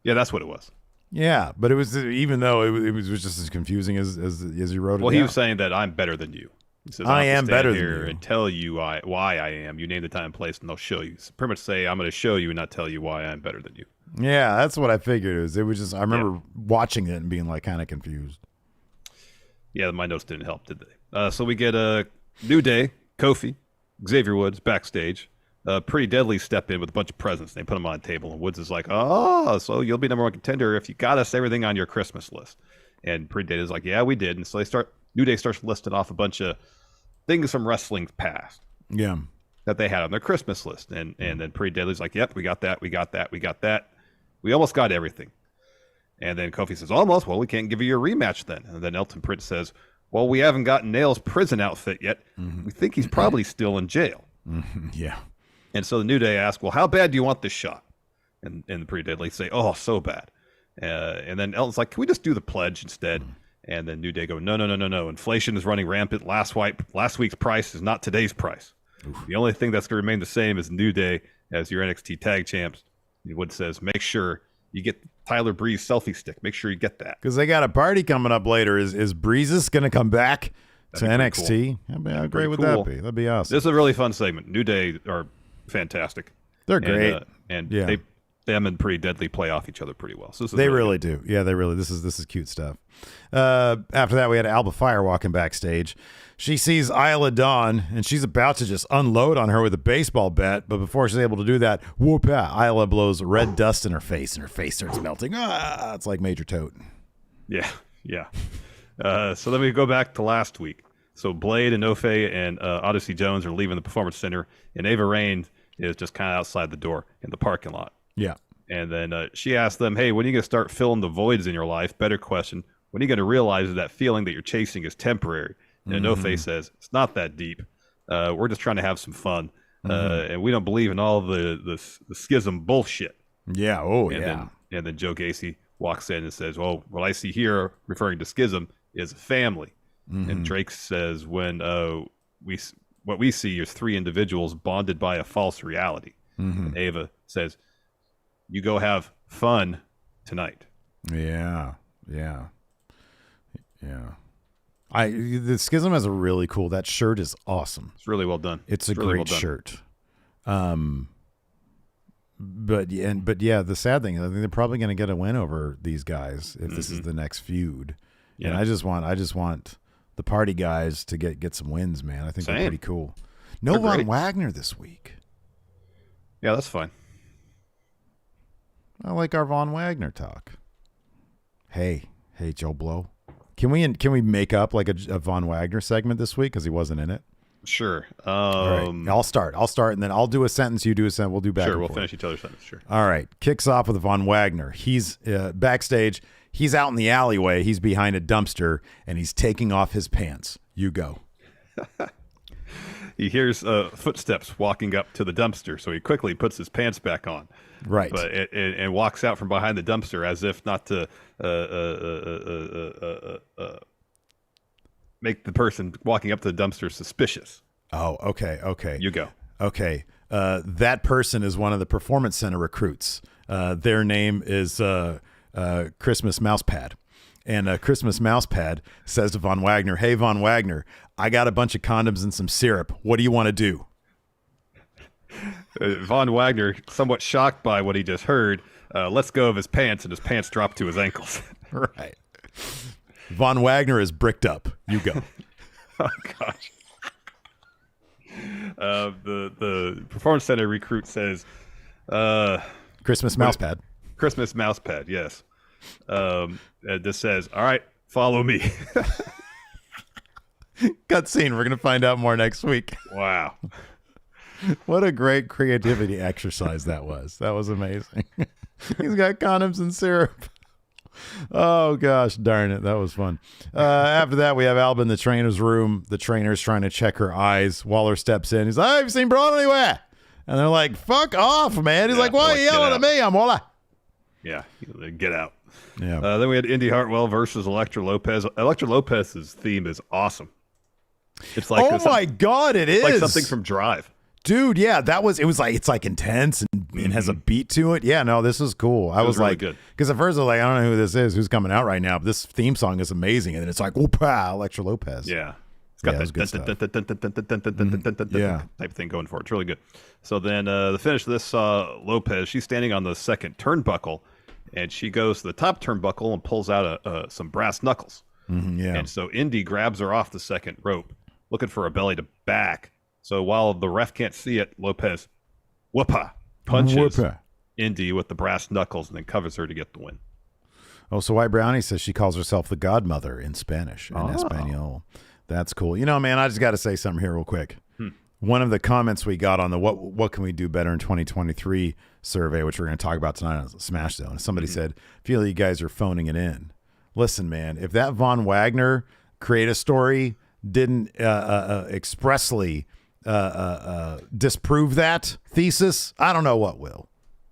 [SPEAKER 2] Yeah, that's what it was.
[SPEAKER 1] Yeah, but it was, even though it was just as confusing as he wrote it.
[SPEAKER 2] Well, he was saying that I'm better than you. He says,
[SPEAKER 1] I am better than
[SPEAKER 2] here
[SPEAKER 1] you.
[SPEAKER 2] and tell you why I am. You name the time and place, and they'll show you. So pretty much say, I'm going to show you and not tell you why I'm better than you.
[SPEAKER 1] Yeah, that's what I figured it was. It was just, I remember watching it and being like kind of confused.
[SPEAKER 2] Yeah, my notes didn't help, did they? So we get a New Day, Kofi, Xavier Woods, backstage. Pretty Deadly step in with a bunch of presents. They put them on a table, and Woods is like, "Oh, so you'll be number one contender if you got us everything on your Christmas list." And Pretty Deadly's like, "Yeah, we did." And so New Day starts listing off a bunch of things from wrestling's past, that they had on their Christmas list, and then Pretty Deadly's like, "Yep, we got that, we got that, we got that. We almost got everything." And then Kofi says, "Almost. Well, we can't give you your rematch then." And then Elton Prince says, "Well, we haven't gotten Nail's prison outfit yet. We think he's probably still in jail."
[SPEAKER 1] Yeah.
[SPEAKER 2] And so the New Day ask, "Well, how bad do you want this shot?" And the Pretty Deadly say, "Oh, so bad." And then Elton's like, "Can we just do the pledge instead?" And then New Day go, No. Inflation is running rampant. Last week's price is not today's price. Oof. The only thing that's going to remain the same is New Day as your NXT tag champs." Wood says, "Make sure you get Tyler Breeze selfie stick. Make sure you get that."
[SPEAKER 1] Because they got a party coming up later. Is Breezes going to come back to NXT?
[SPEAKER 2] Cool.
[SPEAKER 1] How great would that be? That'd be awesome.
[SPEAKER 2] This is a really fun segment. New Day are fantastic.
[SPEAKER 1] They're great.
[SPEAKER 2] Them and Pretty Deadly play off each other pretty well. So
[SPEAKER 1] they really do. Yeah, they really. This is cute stuff. After that, we had Alba Fire walking backstage. She sees Isla Dawn, and she's about to just unload on her with a baseball bat. But before she's able to do that, whoop! Isla blows red dust in her face, and her face starts melting. It's like Major Toad.
[SPEAKER 2] Yeah. So then we go back to last week. So Blade and Ofe and Odyssey Jones are leaving the Performance Center, and Ava Rain is just kind of outside the door in the parking lot.
[SPEAKER 1] Yeah.
[SPEAKER 2] And then she asks them, "Hey, when are you going to start filling the voids in your life?" Better question, when are you going to realize that feeling that you're chasing is temporary? And Ofe says, "It's not that deep. We're just trying to have some fun. And we don't believe in all the schism bullshit."
[SPEAKER 1] Yeah.
[SPEAKER 2] And then Joe Gacy walks in and says, "Well, what I see here, referring to schism, is a family." And Drake says, what we see is three individuals bonded by a false reality. And Ava says, "You go have fun tonight."
[SPEAKER 1] Yeah. The Schism has a really cool. That shirt is awesome.
[SPEAKER 2] It's really well done.
[SPEAKER 1] It's a really great shirt. But yeah, the sad thing is, I think they're probably going to get a win over these guys if this is the next feud. Yeah. And I just want the party guys to get some wins, man. I think they're pretty cool. No Von Wagner this week.
[SPEAKER 2] Yeah, that's fine.
[SPEAKER 1] I like our Von Wagner talk. Hey, Joe Blow. Can we make up like a Von Wagner segment this week because he wasn't in it?
[SPEAKER 2] Sure.
[SPEAKER 1] All right. I'll start, and then I'll do a sentence. You do a sentence. We'll do back.
[SPEAKER 2] Sure. We'll finish each other's sentence. Sure.
[SPEAKER 1] All right. Kicks off with Von Wagner. He's backstage. He's out in the alleyway. He's behind a dumpster, and he's taking off his pants. You go.
[SPEAKER 2] He hears footsteps walking up to the dumpster, so he quickly puts his pants back on.
[SPEAKER 1] Right.
[SPEAKER 2] But and walks out from behind the dumpster as if not to make the person walking up to the dumpster suspicious.
[SPEAKER 1] Oh, okay.
[SPEAKER 2] You go.
[SPEAKER 1] Okay. That person is one of the Performance Center recruits. Their name is Christmas Mousepad. And Christmas Mousepad says to Von Wagner, "Hey, Von Wagner, I got a bunch of condoms and some syrup. What do you want to do?"
[SPEAKER 2] Von Wagner, somewhat shocked by what he just heard, lets go of his pants, and his pants drop to his ankles.
[SPEAKER 1] Right. Von Wagner is bricked up. You go.
[SPEAKER 2] Oh, gosh. The Performance Center recruit says...
[SPEAKER 1] Christmas Mousepad.
[SPEAKER 2] Christmas Mousepad, yes. This says, "All right, follow me."
[SPEAKER 1] Cutscene. We're going to find out more next week.
[SPEAKER 2] Wow.
[SPEAKER 1] What a great creativity exercise that was. That was amazing. He's got condoms and syrup. Oh, gosh, darn it. That was fun. After that, we have Alba in the trainer's room. The trainer's trying to check her eyes. Waller steps in. He's like, "I've seen Braun anywhere." And they're like, "Fuck off, man." He's like, "Why are you yelling at me? I'm Waller."
[SPEAKER 2] Yeah, get out.
[SPEAKER 1] Yeah.
[SPEAKER 2] Then we had Indy Hartwell versus Elektra Lopez. Elektra Lopez's theme is awesome. It's like
[SPEAKER 1] my God, it is
[SPEAKER 2] like something from Drive.
[SPEAKER 1] Dude, yeah, it's like intense and has a beat to it. Yeah, no, this is cool. I was
[SPEAKER 2] really
[SPEAKER 1] like,
[SPEAKER 2] good.
[SPEAKER 1] Because at first I was like, I don't know who this is, who's coming out right now, but this theme song is amazing. And then it's like, whoop, Elektra Lopez.
[SPEAKER 2] Yeah. It's got
[SPEAKER 1] Yeah, it was
[SPEAKER 2] that
[SPEAKER 1] Yeah.
[SPEAKER 2] type of thing going for it. It's really good. So then the finish of this, Lopez, she's standing on the second turnbuckle, and she goes to the top turnbuckle and pulls out some brass knuckles.
[SPEAKER 1] Yeah.
[SPEAKER 2] And so Indy grabs her off the second rope, looking for a belly to back. So while the ref can't see it, Lopez punches Indy with the brass knuckles and then covers her to get the win.
[SPEAKER 1] Oh, so White Brownie says she calls herself the Godmother in Spanish, in Espanol. That's cool. You know, man, I just got to say something here real quick. One of the comments we got on the what can we do better in 2023 survey, which we're going to talk about tonight on Smash Zone, somebody said, feel you guys are phoning it in. Listen, man, if that Von Wagner create a story didn't expressly disprove that thesis, I don't know what will,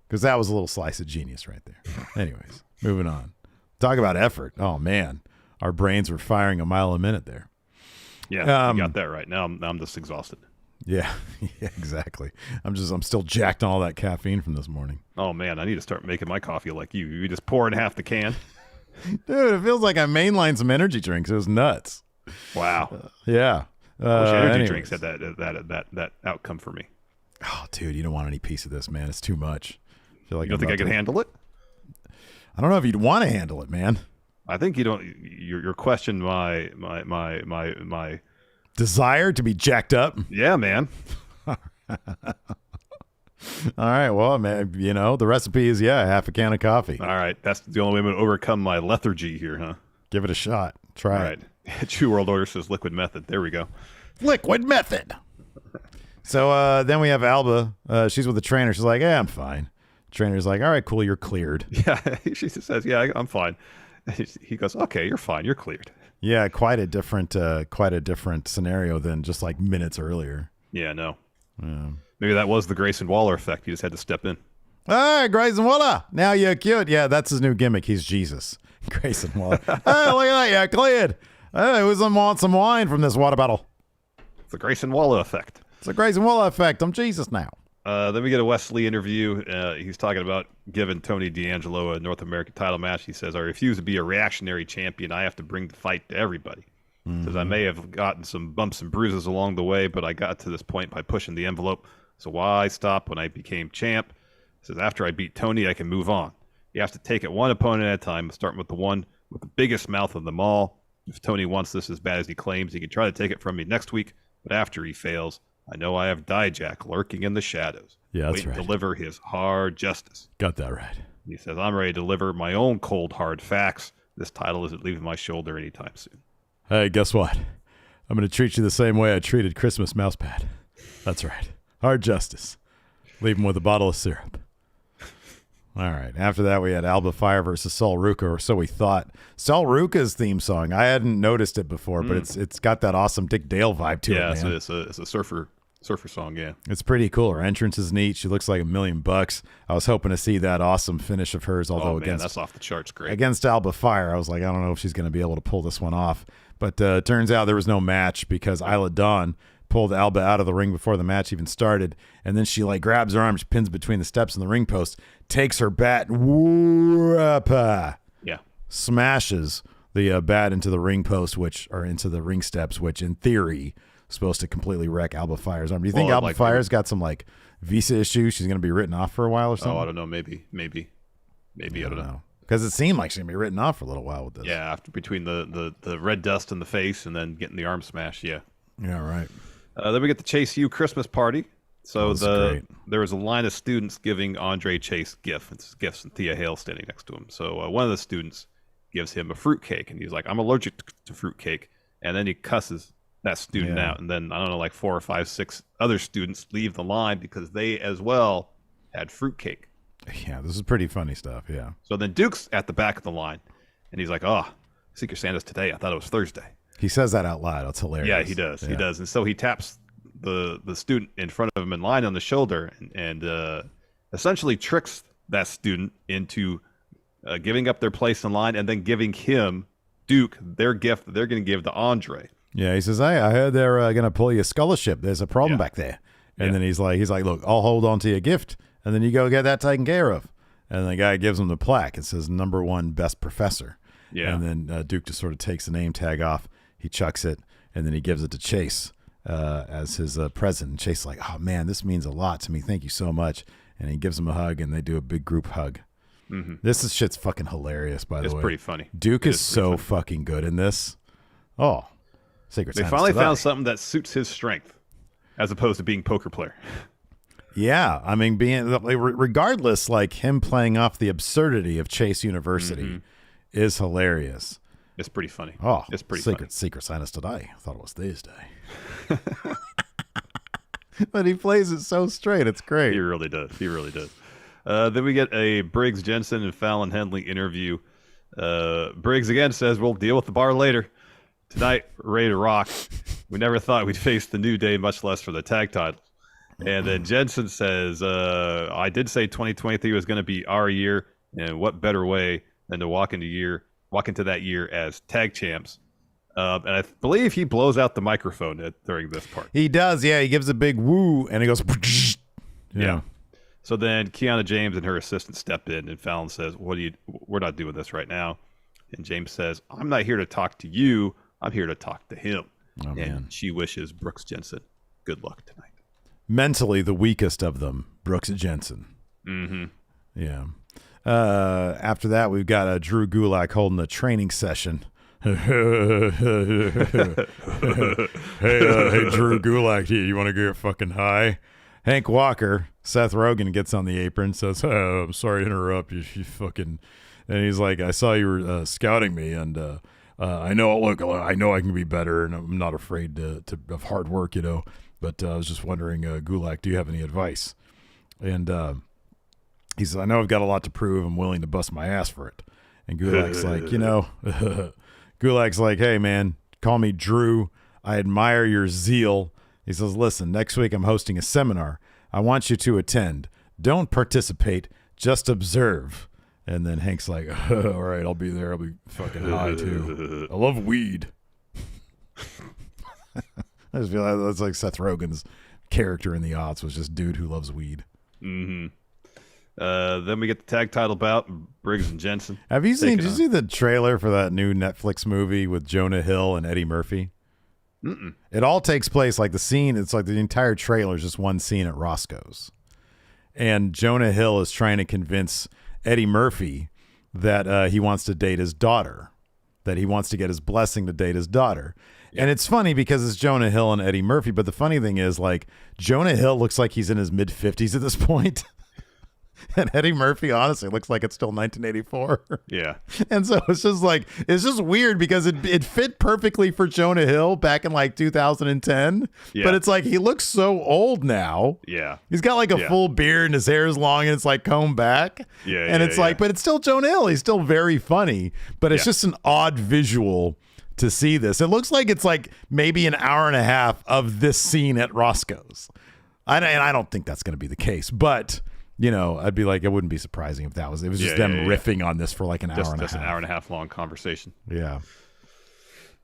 [SPEAKER 1] because that was a little slice of genius right there. Anyways, moving on. Talk about effort. Oh, man, our brains were firing a mile a minute there.
[SPEAKER 2] Yeah, you got that right. Now I'm just exhausted.
[SPEAKER 1] Yeah, exactly. I'm still jacked on all that caffeine from this morning.
[SPEAKER 2] Oh, man, I need to start making my coffee like you. You just pour in half the can.
[SPEAKER 1] Dude, it feels like I mainlined some energy drinks. It was nuts.
[SPEAKER 2] Wow.
[SPEAKER 1] Yeah.
[SPEAKER 2] I wish energy drinks had that outcome for me.
[SPEAKER 1] Oh, dude, you don't want any piece of this, man. It's too much. I feel like
[SPEAKER 2] You don't think I could handle it?
[SPEAKER 1] I don't know if you'd want to handle it, man.
[SPEAKER 2] I think you don't. You're questioning my
[SPEAKER 1] desire to be jacked up.
[SPEAKER 2] Yeah, man.
[SPEAKER 1] All right, well, man, you know the recipe is half a can of coffee.
[SPEAKER 2] All right, that's the only way to overcome my lethargy here, huh?
[SPEAKER 1] Give it a shot. Try it.
[SPEAKER 2] Right. True World Order says liquid method. There we go.
[SPEAKER 1] Liquid method. So then we have Alba. She's with the trainer. She's like, "Yeah, I'm fine." Trainer's like, "All right, cool, you're cleared."
[SPEAKER 2] Yeah, she says, "Yeah, I'm fine." He goes, "Okay, you're fine. You're cleared."
[SPEAKER 1] Yeah, quite a different scenario than just like minutes earlier.
[SPEAKER 2] Yeah, no. Maybe that was the Grayson Waller effect. He just had to step in.
[SPEAKER 1] All right, Grayson Waller. Now you're cute. Yeah, that's his new gimmick. He's Jesus. Grayson Waller. Hey, look at that. Yeah, cleared. Hey, who's want some wine from this water bottle?
[SPEAKER 2] It's the Grayson Waller effect.
[SPEAKER 1] It's the Grayson Waller effect. I'm Jesus now.
[SPEAKER 2] Then we get a Wesley interview. He's talking about giving Tony D'Angelo a North American title match. He says, "I refuse to be a reactionary champion. I have to bring the fight to everybody." Says, "I may have gotten some bumps and bruises along the way, but I got to this point by pushing the envelope. So why stop when I became champ?" Says, "After I beat Tony, I can move on. You have to take it one opponent at a time, starting with the one with the biggest mouth of them all. If Tony wants this as bad as he claims, he can try to take it from me next week. But after he fails, I know I have Dijak lurking in the shadows.
[SPEAKER 1] Yeah, that's right.
[SPEAKER 2] To deliver his hard justice."
[SPEAKER 1] Got that right.
[SPEAKER 2] He says, "I'm ready to deliver my own cold, hard facts. This title isn't leaving my shoulder anytime soon."
[SPEAKER 1] Hey, guess what? I'm going to treat you the same way I treated Christmas Mousepad. That's right. Hard justice. Leave him with a bottle of syrup. All right. After that, we had Alba Fire versus Sol Ruca, or so we thought. Sol Ruca's theme song, I hadn't noticed it before, but it's got that awesome Dick Dale vibe to it, man.
[SPEAKER 2] Yeah, it's a surfer song, yeah.
[SPEAKER 1] It's pretty cool. Her entrance is neat. She looks like $1 million. I was hoping to see that awesome finish of hers, although
[SPEAKER 2] that's off the charts great.
[SPEAKER 1] Against Alba Fire, I was like, I don't know if she's going to be able to pull this one off. But it turns out there was no match because Isla Dawn pulled Alba out of the ring before the match even started, and then she like grabs her arm, she pins between the steps in the ring post, takes her bat, smashes the bat into the ring post, into the ring steps, which in theory is supposed to completely wreck Alba Fire's arm. Do you think Alba Fire's got some like visa issues? She's going to be written off for a while or something?
[SPEAKER 2] Oh, I don't know. Maybe. I don't know.
[SPEAKER 1] Because it seemed like she's going to be written off for a little while with this.
[SPEAKER 2] Yeah, after between the red dust in the face and then getting the arm smashed, yeah.
[SPEAKER 1] Yeah, right.
[SPEAKER 2] Then we get the Chase U Christmas party. So there was a line of students giving Andre Chase gifts, and Thea Hale standing next to him. So one of the students gives him a fruitcake, and he's like, "I'm allergic to fruitcake," and then he cusses that student out, and then I don't know, like 4 or 5, 6 other students leave the line because they as well had fruitcake.
[SPEAKER 1] Yeah, this is pretty funny stuff. Yeah.
[SPEAKER 2] So then Duke's at the back of the line, and he's like, "Oh, Secret Santa's today. I thought it was Thursday."
[SPEAKER 1] He says that out loud. It's hilarious.
[SPEAKER 2] Yeah, he does. Yeah. He does. And so he taps the student in front of him in line on the shoulder and essentially tricks that student into giving up their place in line and then giving him, Duke, their gift that they're going to give to Andre.
[SPEAKER 1] Yeah, he says, "Hey, I heard they're going to pull your scholarship. There's a problem back there." And then he's like, "Look, I'll hold on to your gift, and then you go get that taken care of." And the guy gives him the plaque. It says #1 best professor. Yeah. And then Duke just sort of takes the name tag off. He chucks it. and then he gives it to Chase as his present. And Chase is like, oh man, this means a lot to me. Thank you so much. And he gives him a hug, and they do a big group hug.
[SPEAKER 2] Mm-hmm.
[SPEAKER 1] This shit's fucking hilarious, by the way.
[SPEAKER 2] It's pretty funny.
[SPEAKER 1] Duke is so fucking good in this. Oh, Sacred
[SPEAKER 2] They
[SPEAKER 1] Silence
[SPEAKER 2] finally
[SPEAKER 1] to Die.
[SPEAKER 2] found something that suits his strength, as opposed to being poker player.
[SPEAKER 1] Yeah, I mean, regardless, like him playing off the absurdity of Chase University is hilarious.
[SPEAKER 2] It's pretty funny.
[SPEAKER 1] Oh,
[SPEAKER 2] it's pretty
[SPEAKER 1] Secret Silence to Die. I thought it was Thursday. But he plays it so straight. It's great.
[SPEAKER 2] He really does. Then we get a Briggs Jensen and Fallon Henley interview. Briggs again says, we'll deal with the bar later. Tonight, we're ready to rock. We never thought we'd face the New Day, much less for the tag title. And then Jensen says, I did say 2023 was going to be our year, and what better way than to walk into that year as tag champs. And I believe he blows out the microphone during this part.
[SPEAKER 1] He does, yeah. He gives a big woo, and he goes,
[SPEAKER 2] yeah. So then Kiana James and her assistant step in, and Fallon says, we're not doing this right now. And James says, I'm not here to talk to you. I'm here to talk to him.
[SPEAKER 1] Oh,
[SPEAKER 2] and
[SPEAKER 1] man.
[SPEAKER 2] she wishes Brooks Jensen good luck tonight.
[SPEAKER 1] Mentally, the weakest of them, Brooks Jensen.
[SPEAKER 2] Mm-hmm.
[SPEAKER 1] Yeah. After that, we've got Drew Gulak holding a training session. Hey, Drew Gulak, you want to get fucking high? Hank Walker, Seth Rogen gets on the apron, says, oh, I'm sorry to interrupt you fucking... And he's like, I saw you were scouting me, and I know I can be better, and I'm not afraid of hard work, you know. But I was just wondering, Gulak, do you have any advice? And he says, I know I've got a lot to prove. I'm willing to bust my ass for it. And Gulak's like, Gulak's like, hey, man, call me Drew. I admire your zeal. He says, listen, next week I'm hosting a seminar. I want you to attend. Don't participate. Just observe. And then Hank's like, all right, I'll be there. I'll be fucking high, too. I love weed. I just feel like that's like Seth Rogen's character in the aughts was just dude who loves weed.
[SPEAKER 2] Mm-hmm. Then we get the tag title bout, Briggs and Jensen.
[SPEAKER 1] Did you see the trailer for that new Netflix movie with Jonah Hill and Eddie Murphy?
[SPEAKER 2] Mm-mm.
[SPEAKER 1] It all takes place, like the scene, it's like the entire trailer is just one scene at Roscoe's. And Jonah Hill is trying to convince Eddie Murphy that he wants to date his daughter, that he wants to get his blessing to date his daughter. Yeah. And it's funny because it's Jonah Hill and Eddie Murphy, but the funny thing is, like, Jonah Hill looks like he's in his mid-50s at this point. And Eddie Murphy, honestly, looks like it's still 1984.
[SPEAKER 2] Yeah.
[SPEAKER 1] And so it's just weird because it fit perfectly for Jonah Hill back in like 2010. Yeah. But it's like he looks so old now.
[SPEAKER 2] Yeah.
[SPEAKER 1] He's got like a full beard and his hair is long and it's like combed back.
[SPEAKER 2] Yeah.
[SPEAKER 1] And it's like, but it's still Jonah Hill. He's still very funny. But it's just an odd visual to see this. It looks like it's like maybe an hour and a half of this scene at Roscoe's. And I don't think that's going to be the case. But... I'd be like, it wouldn't be surprising if that was, it was just them riffing on this for like an hour and a half.
[SPEAKER 2] Just an hour and a half long conversation.
[SPEAKER 1] Yeah.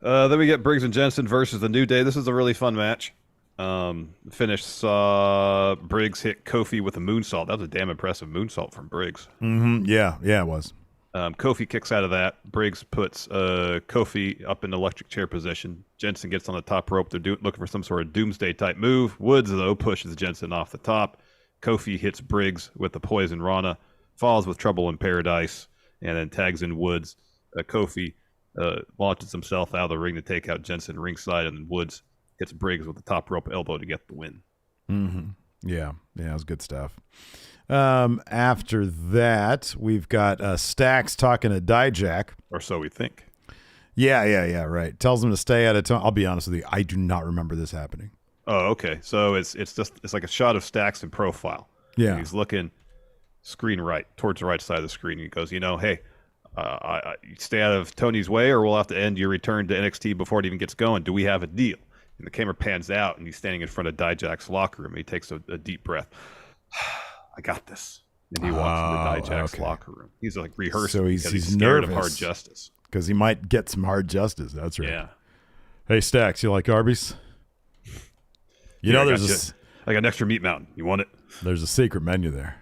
[SPEAKER 2] Then we get Briggs and Jensen versus the New Day. This is a really fun match. Finish saw Briggs hit Kofi with a moonsault. That was a damn impressive moonsault from Briggs.
[SPEAKER 1] Mm-hmm. Yeah, it was.
[SPEAKER 2] Kofi kicks out of that. Briggs puts Kofi up in electric chair position. Jensen gets on the top rope. They're looking for some sort of doomsday type move. Woods, though, pushes Jensen off the top. Kofi hits Briggs with the Poison Rana, falls with Trouble in Paradise, and then tags in Woods. Kofi launches himself out of the ring to take out Jensen ringside, and then Woods hits Briggs with the top rope elbow to get the win.
[SPEAKER 1] Mm-hmm. Yeah, it was good stuff. After that, we've got Stax talking to Dijak.
[SPEAKER 2] Or so we think.
[SPEAKER 1] Yeah, right. Tells him to stay out of town. I'll be honest with you, I do not remember this happening.
[SPEAKER 2] Oh, okay. So it's like a shot of Stax in profile.
[SPEAKER 1] Yeah.
[SPEAKER 2] He's looking screen right, towards the right side of the screen. He goes, hey, I stay out of Tony's way or we'll have to end your return to NXT before it even gets going. Do we have a deal? And the camera pans out and he's standing in front of Dijak's locker room. He takes a deep breath. I got this. And he walks into Dijak's locker room. He's like rehearsing.
[SPEAKER 1] So he's
[SPEAKER 2] scared
[SPEAKER 1] nervous
[SPEAKER 2] of hard justice.
[SPEAKER 1] Because he might get some hard justice. That's right.
[SPEAKER 2] Yeah.
[SPEAKER 1] Hey, Stax, you like Arby's? I
[SPEAKER 2] got an extra meat mountain. You want it?
[SPEAKER 1] There's a secret menu there.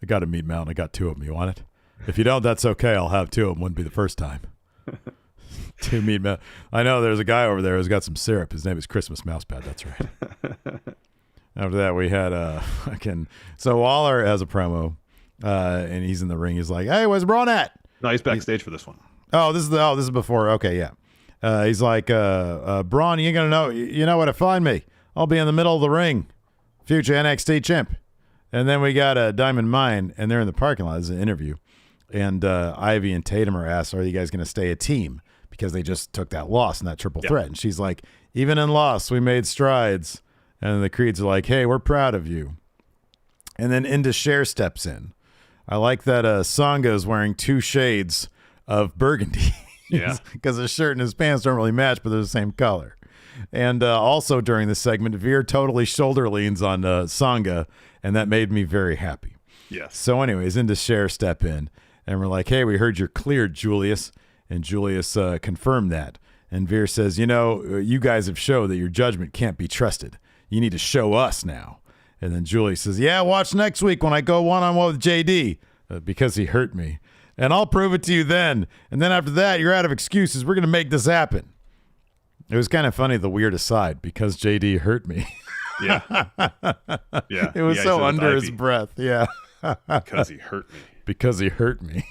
[SPEAKER 1] I got a meat mountain. I got two of them. You want it? If you don't, that's okay. I'll have two of them. Wouldn't be the first time. Two meat mouse. I know there's a guy over there who's got some syrup. His name is Christmas Mousepad. That's right. After that, we had so Waller has a promo, and he's in the ring. He's like, "Hey, where's Braun at?"
[SPEAKER 2] No, he's backstage for this one.
[SPEAKER 1] This is before. Okay, yeah. He's like, "Braun, you ain't gonna know. You know where to find me. I'll be in the middle of the ring, future NXT champ." And then we got Diamond Mine, and they're in the parking lot. This is an interview, and Ivy and Tatum are asked, "Are you guys gonna stay a team?" Because they just took that loss in that triple threat. And she's like, "Even in loss, we made strides." And the Creeds are like, "Hey, we're proud of you." And then Cher steps in. I like that Sangha is wearing 2 shades of burgundy.
[SPEAKER 2] Yeah.
[SPEAKER 1] Because his shirt and his pants don't really match, but they're the same color. And also during this segment, Veer totally shoulder leans on Sangha, and that made me very happy.
[SPEAKER 2] Yes.
[SPEAKER 1] So anyways, Cher step in, and we're like, "Hey, we heard you're cleared, Julius." And Julius confirmed that. And Veer says, "You guys have showed that your judgment can't be trusted. You need to show us now." And then Julius says, "Yeah, watch next week when I go one-on-one with JD because he hurt me. And I'll prove it to you then. And then after that, you're out of excuses. We're going to make this happen." It was kind of funny, the weird aside, because JD hurt me.
[SPEAKER 2] Yeah. Yeah.
[SPEAKER 1] It was so under his breath. Yeah.
[SPEAKER 2] Because he hurt me.
[SPEAKER 1] Because he hurt me.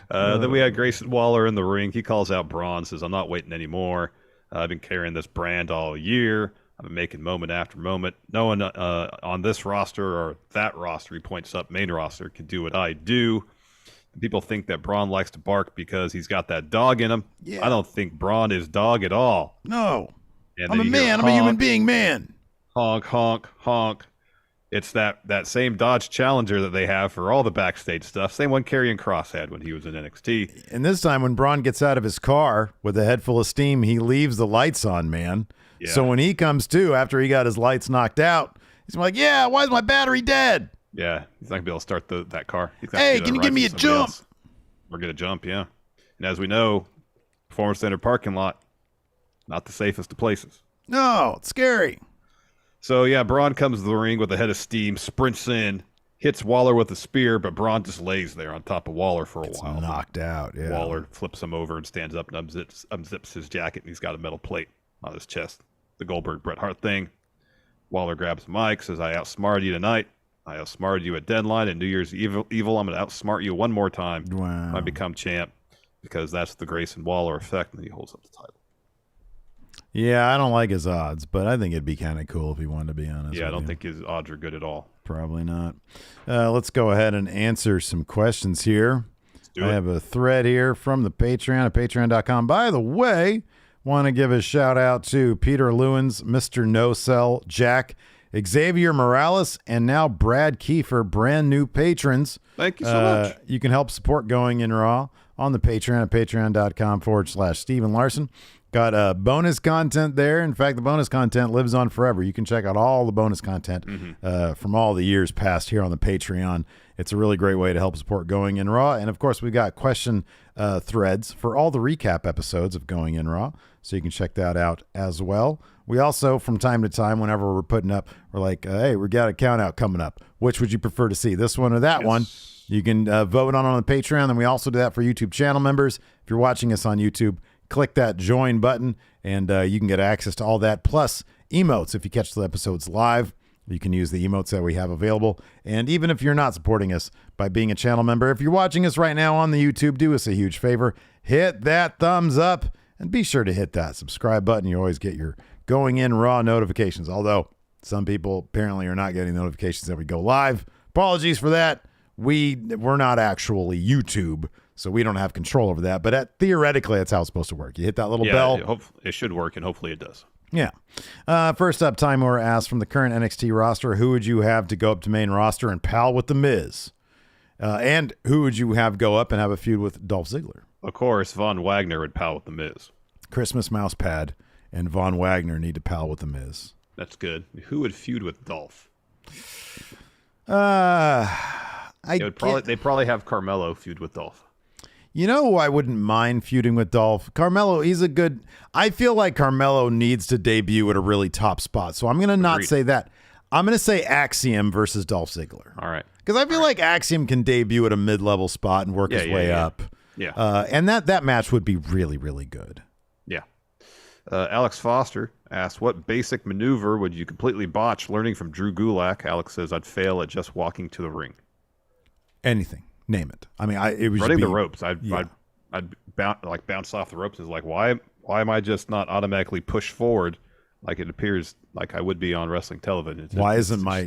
[SPEAKER 2] Then we had Grayson Waller in the ring. He calls out Braun, says, "I'm not waiting anymore. I've been carrying this brand all year. I've been making moment after moment. No one on this roster or that roster," he points up, main roster, "can do what I do." People think that Braun likes to bark because he's got that dog in him. Yeah. I don't think Braun is dog at all.
[SPEAKER 1] No.
[SPEAKER 2] And
[SPEAKER 1] I'm a man. I'm a human being man.
[SPEAKER 2] Honk, honk, honk. It's that same Dodge Challenger that they have for all the backstage stuff. Same one Karrion Kross had when he was in NXT.
[SPEAKER 1] And this time when Braun gets out of his car with a head full of steam, he leaves the lights on, man. Yeah. So when he comes to after he got his lights knocked out, he's like, "Yeah, why is my battery dead?"
[SPEAKER 2] Yeah, he's not going to be able to start that car.
[SPEAKER 1] Hey, can you give me a jump?
[SPEAKER 2] We're going to jump, yeah. And as we know, Performance Center parking lot, not the safest of places.
[SPEAKER 1] No, it's scary.
[SPEAKER 2] So, yeah, Braun comes to the ring with a head of steam, sprints in, hits Waller with a spear, but Braun just lays there on top of Waller for a while.
[SPEAKER 1] Knocked out, yeah.
[SPEAKER 2] Waller flips him over and stands up and unzips his jacket, and he's got a metal plate on his chest. The Goldberg Bret Hart thing. Waller grabs the mic, says, "I outsmarted you tonight. I outsmarted you at Deadline and New Year's Evil. I'm going to outsmart you one more time when I become champ," because that's the Grayson Waller effect, and he holds up the title.
[SPEAKER 1] Yeah, I don't like his odds, but I think it'd be kind of cool if he wanted to be honest.
[SPEAKER 2] Yeah, I don't think his odds are good at all.
[SPEAKER 1] Probably not. Let's go ahead and answer some questions here. I have a thread here from the Patreon at patreon.com. By the way, want to give a shout out to Peter Lewins, Mr. No Cell, Jack, Xavier Morales, and now Brad Kiefer, brand new patrons.
[SPEAKER 2] Thank you so much.
[SPEAKER 1] You can help support Going in Raw on the Patreon at patreon.com/Steven Larson. Got bonus content there. In fact, the bonus content lives on forever. You can check out all the bonus content from all the years past here on the Patreon. It's a really great way to help support Going in Raw. And, of course, we've got question threads for all the recap episodes of Going in Raw, so you can check that out as well. We also, from time to time, whenever we're putting up, we're like, "Hey, we got a count out coming up. Which would you prefer to see, this one or that one?" You can vote on the Patreon, and we also do that for YouTube channel members. If you're watching us on YouTube, click that join button, and you can get access to all that, plus emotes. If you catch the episodes live, you can use the emotes that we have available. And even if you're not supporting us by being a channel member, if you're watching us right now on the YouTube, do us a huge favor. Hit that thumbs up, and be sure to hit that subscribe button. You always get your Going in Raw notifications, although some people apparently are not getting notifications that we go live. Apologies for that. We're not actually YouTube, so we don't have control over that. But theoretically, that's how it's supposed to work. You hit that little bell.
[SPEAKER 2] It should work, and hopefully it does.
[SPEAKER 1] Yeah. First up, Time Moore asked, from the current NXT roster, who would you have to go up to main roster and pal with The Miz? And who would you have go up and have a feud with Dolph Ziggler?
[SPEAKER 2] Of course, Von Wagner would pal with The Miz. Christmas
[SPEAKER 1] Mousepad and Von Wagner need to pal with The Miz.
[SPEAKER 2] That's good. Who would feud with Dolph? They'd probably have Carmelo feud with Dolph.
[SPEAKER 1] You know who I wouldn't mind feuding with Dolph? Carmelo, I feel like Carmelo needs to debut at a really top spot. So I'm going to not say that. I'm going to say Axiom versus Dolph Ziggler.
[SPEAKER 2] All right.
[SPEAKER 1] Because I feel like Axiom can debut at a mid-level spot and work his way up.
[SPEAKER 2] Yeah.
[SPEAKER 1] And that match would be really, really good.
[SPEAKER 2] Yeah. Alex Foster asks, what basic maneuver would you completely botch learning from Drew Gulak? Alex says, I'd fail at just walking to the ring.
[SPEAKER 1] Anything. Name it. I mean, it was
[SPEAKER 2] running the ropes. I'd bounce off the ropes. Is like, why am I just not automatically pushed forward like it appears like I would be on wrestling television?
[SPEAKER 1] Why isn't my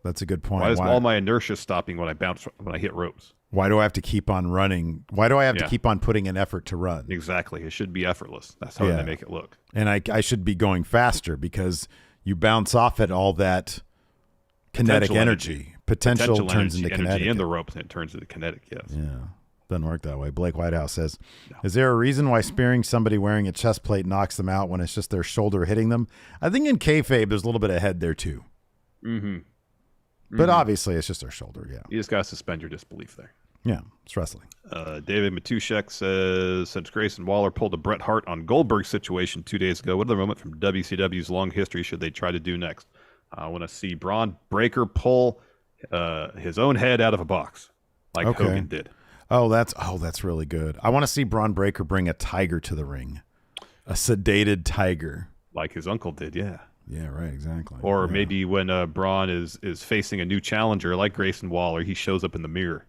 [SPEAKER 1] that's a good point.
[SPEAKER 2] Why is all my inertia stopping when I hit ropes?
[SPEAKER 1] Why do I have to keep on running? Why do I have to keep on putting an effort to run?
[SPEAKER 2] Exactly. It should be effortless. That's how they make it look.
[SPEAKER 1] And I should be going faster because you bounce off at all that kinetic energy. Potential turns into kinetic.
[SPEAKER 2] Energy in the ropes, and it turns into kinetic, yes.
[SPEAKER 1] Yeah. Doesn't work that way. Blake Whitehouse says, Is there a reason why spearing somebody wearing a chest plate knocks them out when it's just their shoulder hitting them? I think in kayfabe, there's a little bit of head there, too.
[SPEAKER 2] Mm-hmm.
[SPEAKER 1] But obviously, it's just their shoulder, yeah.
[SPEAKER 2] You just got to suspend your disbelief there.
[SPEAKER 1] Yeah, it's wrestling.
[SPEAKER 2] David Matushek says, since Grayson Waller pulled a Bret Hart on Goldberg situation 2 days ago, what other moment from WCW's long history should they try to do next? I want to see Braun Breaker pull his own head out of a box like Hogan did.
[SPEAKER 1] Oh, that's really good. I want to see Braun Breaker bring a tiger to the ring. A sedated tiger.
[SPEAKER 2] Like his uncle did, yeah.
[SPEAKER 1] Yeah, right, exactly.
[SPEAKER 2] Or maybe when Braun is facing a new challenger like Grayson Waller, he shows up in the mirror.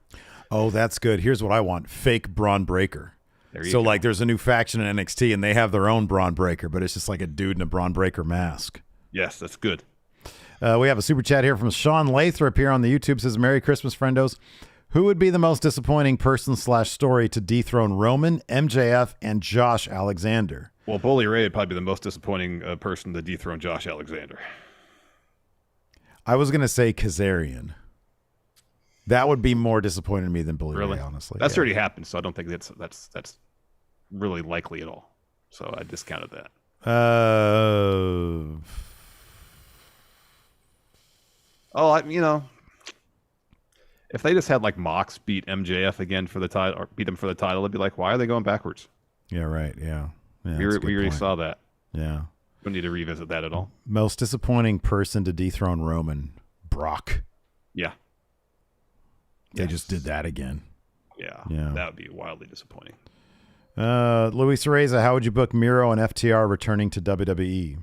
[SPEAKER 1] Oh, that's good. Here's what I want. Fake Braun Breaker.
[SPEAKER 2] So
[SPEAKER 1] like there's a new faction in NXT and they have their own Braun Breaker, but it's just like a dude in a Braun Breaker mask.
[SPEAKER 2] Yes, that's good.
[SPEAKER 1] We have a super chat here from Sean Lathrop here on the YouTube. Says, Merry Christmas, friendos. Who would be the most disappointing person/story to dethrone Roman, MJF, and Josh Alexander?
[SPEAKER 2] Well, Bully Ray would probably be the most disappointing person to dethrone Josh Alexander.
[SPEAKER 1] I was going to say Kazarian. That would be more disappointing to me than Bully Ray, honestly.
[SPEAKER 2] That's already happened, so I don't think that's really likely at all. So I discounted that. If they just had like Mox beat MJF again for the title, or beat him for the title, it'd be like, why are they going backwards?
[SPEAKER 1] Yeah, right. Yeah.
[SPEAKER 2] We already saw that.
[SPEAKER 1] Yeah.
[SPEAKER 2] Don't need to revisit that at all.
[SPEAKER 1] Most disappointing person to dethrone Roman, Brock.
[SPEAKER 2] Yeah.
[SPEAKER 1] They just did that again.
[SPEAKER 2] Yeah. That would be wildly disappointing.
[SPEAKER 1] Luis Reza, how would you book Miro and FTR returning to WWE?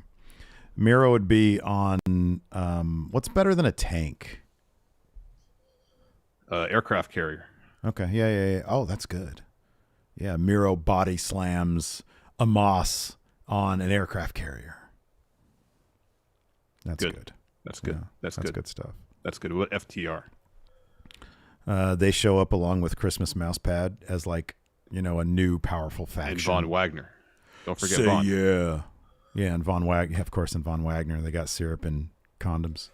[SPEAKER 1] Miro would be on what's better than a tank?
[SPEAKER 2] Aircraft carrier.
[SPEAKER 1] Okay. Yeah. Oh, that's good. Yeah. Miro body slams Amos on an aircraft carrier. That's good.
[SPEAKER 2] That's good.
[SPEAKER 1] Yeah,
[SPEAKER 2] that's good
[SPEAKER 1] stuff.
[SPEAKER 2] That's good. What FTR?
[SPEAKER 1] They show up along with Christmas Mousepad as like, a new powerful faction.
[SPEAKER 2] And Von Wagner. Don't forget Von.
[SPEAKER 1] Yeah. Yeah, and Von Wagner, of course, in Von Wagner, they got syrup and condoms.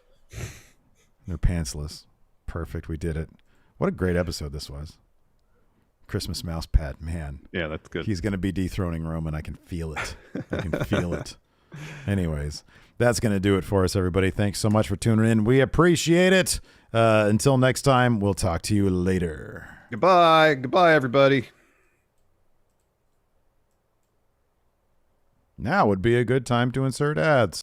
[SPEAKER 1] They're pantsless. Perfect. We did it. What a great episode this was. Christmas Mousepad, man.
[SPEAKER 2] Yeah, that's good.
[SPEAKER 1] He's going to be dethroning Roman. I can feel it. I can feel it. Anyways, that's going to do it for us, everybody. Thanks so much for tuning in. We appreciate it. Until next time, we'll talk to you later.
[SPEAKER 2] Goodbye. Goodbye, everybody.
[SPEAKER 1] Now would be a good time to insert ads.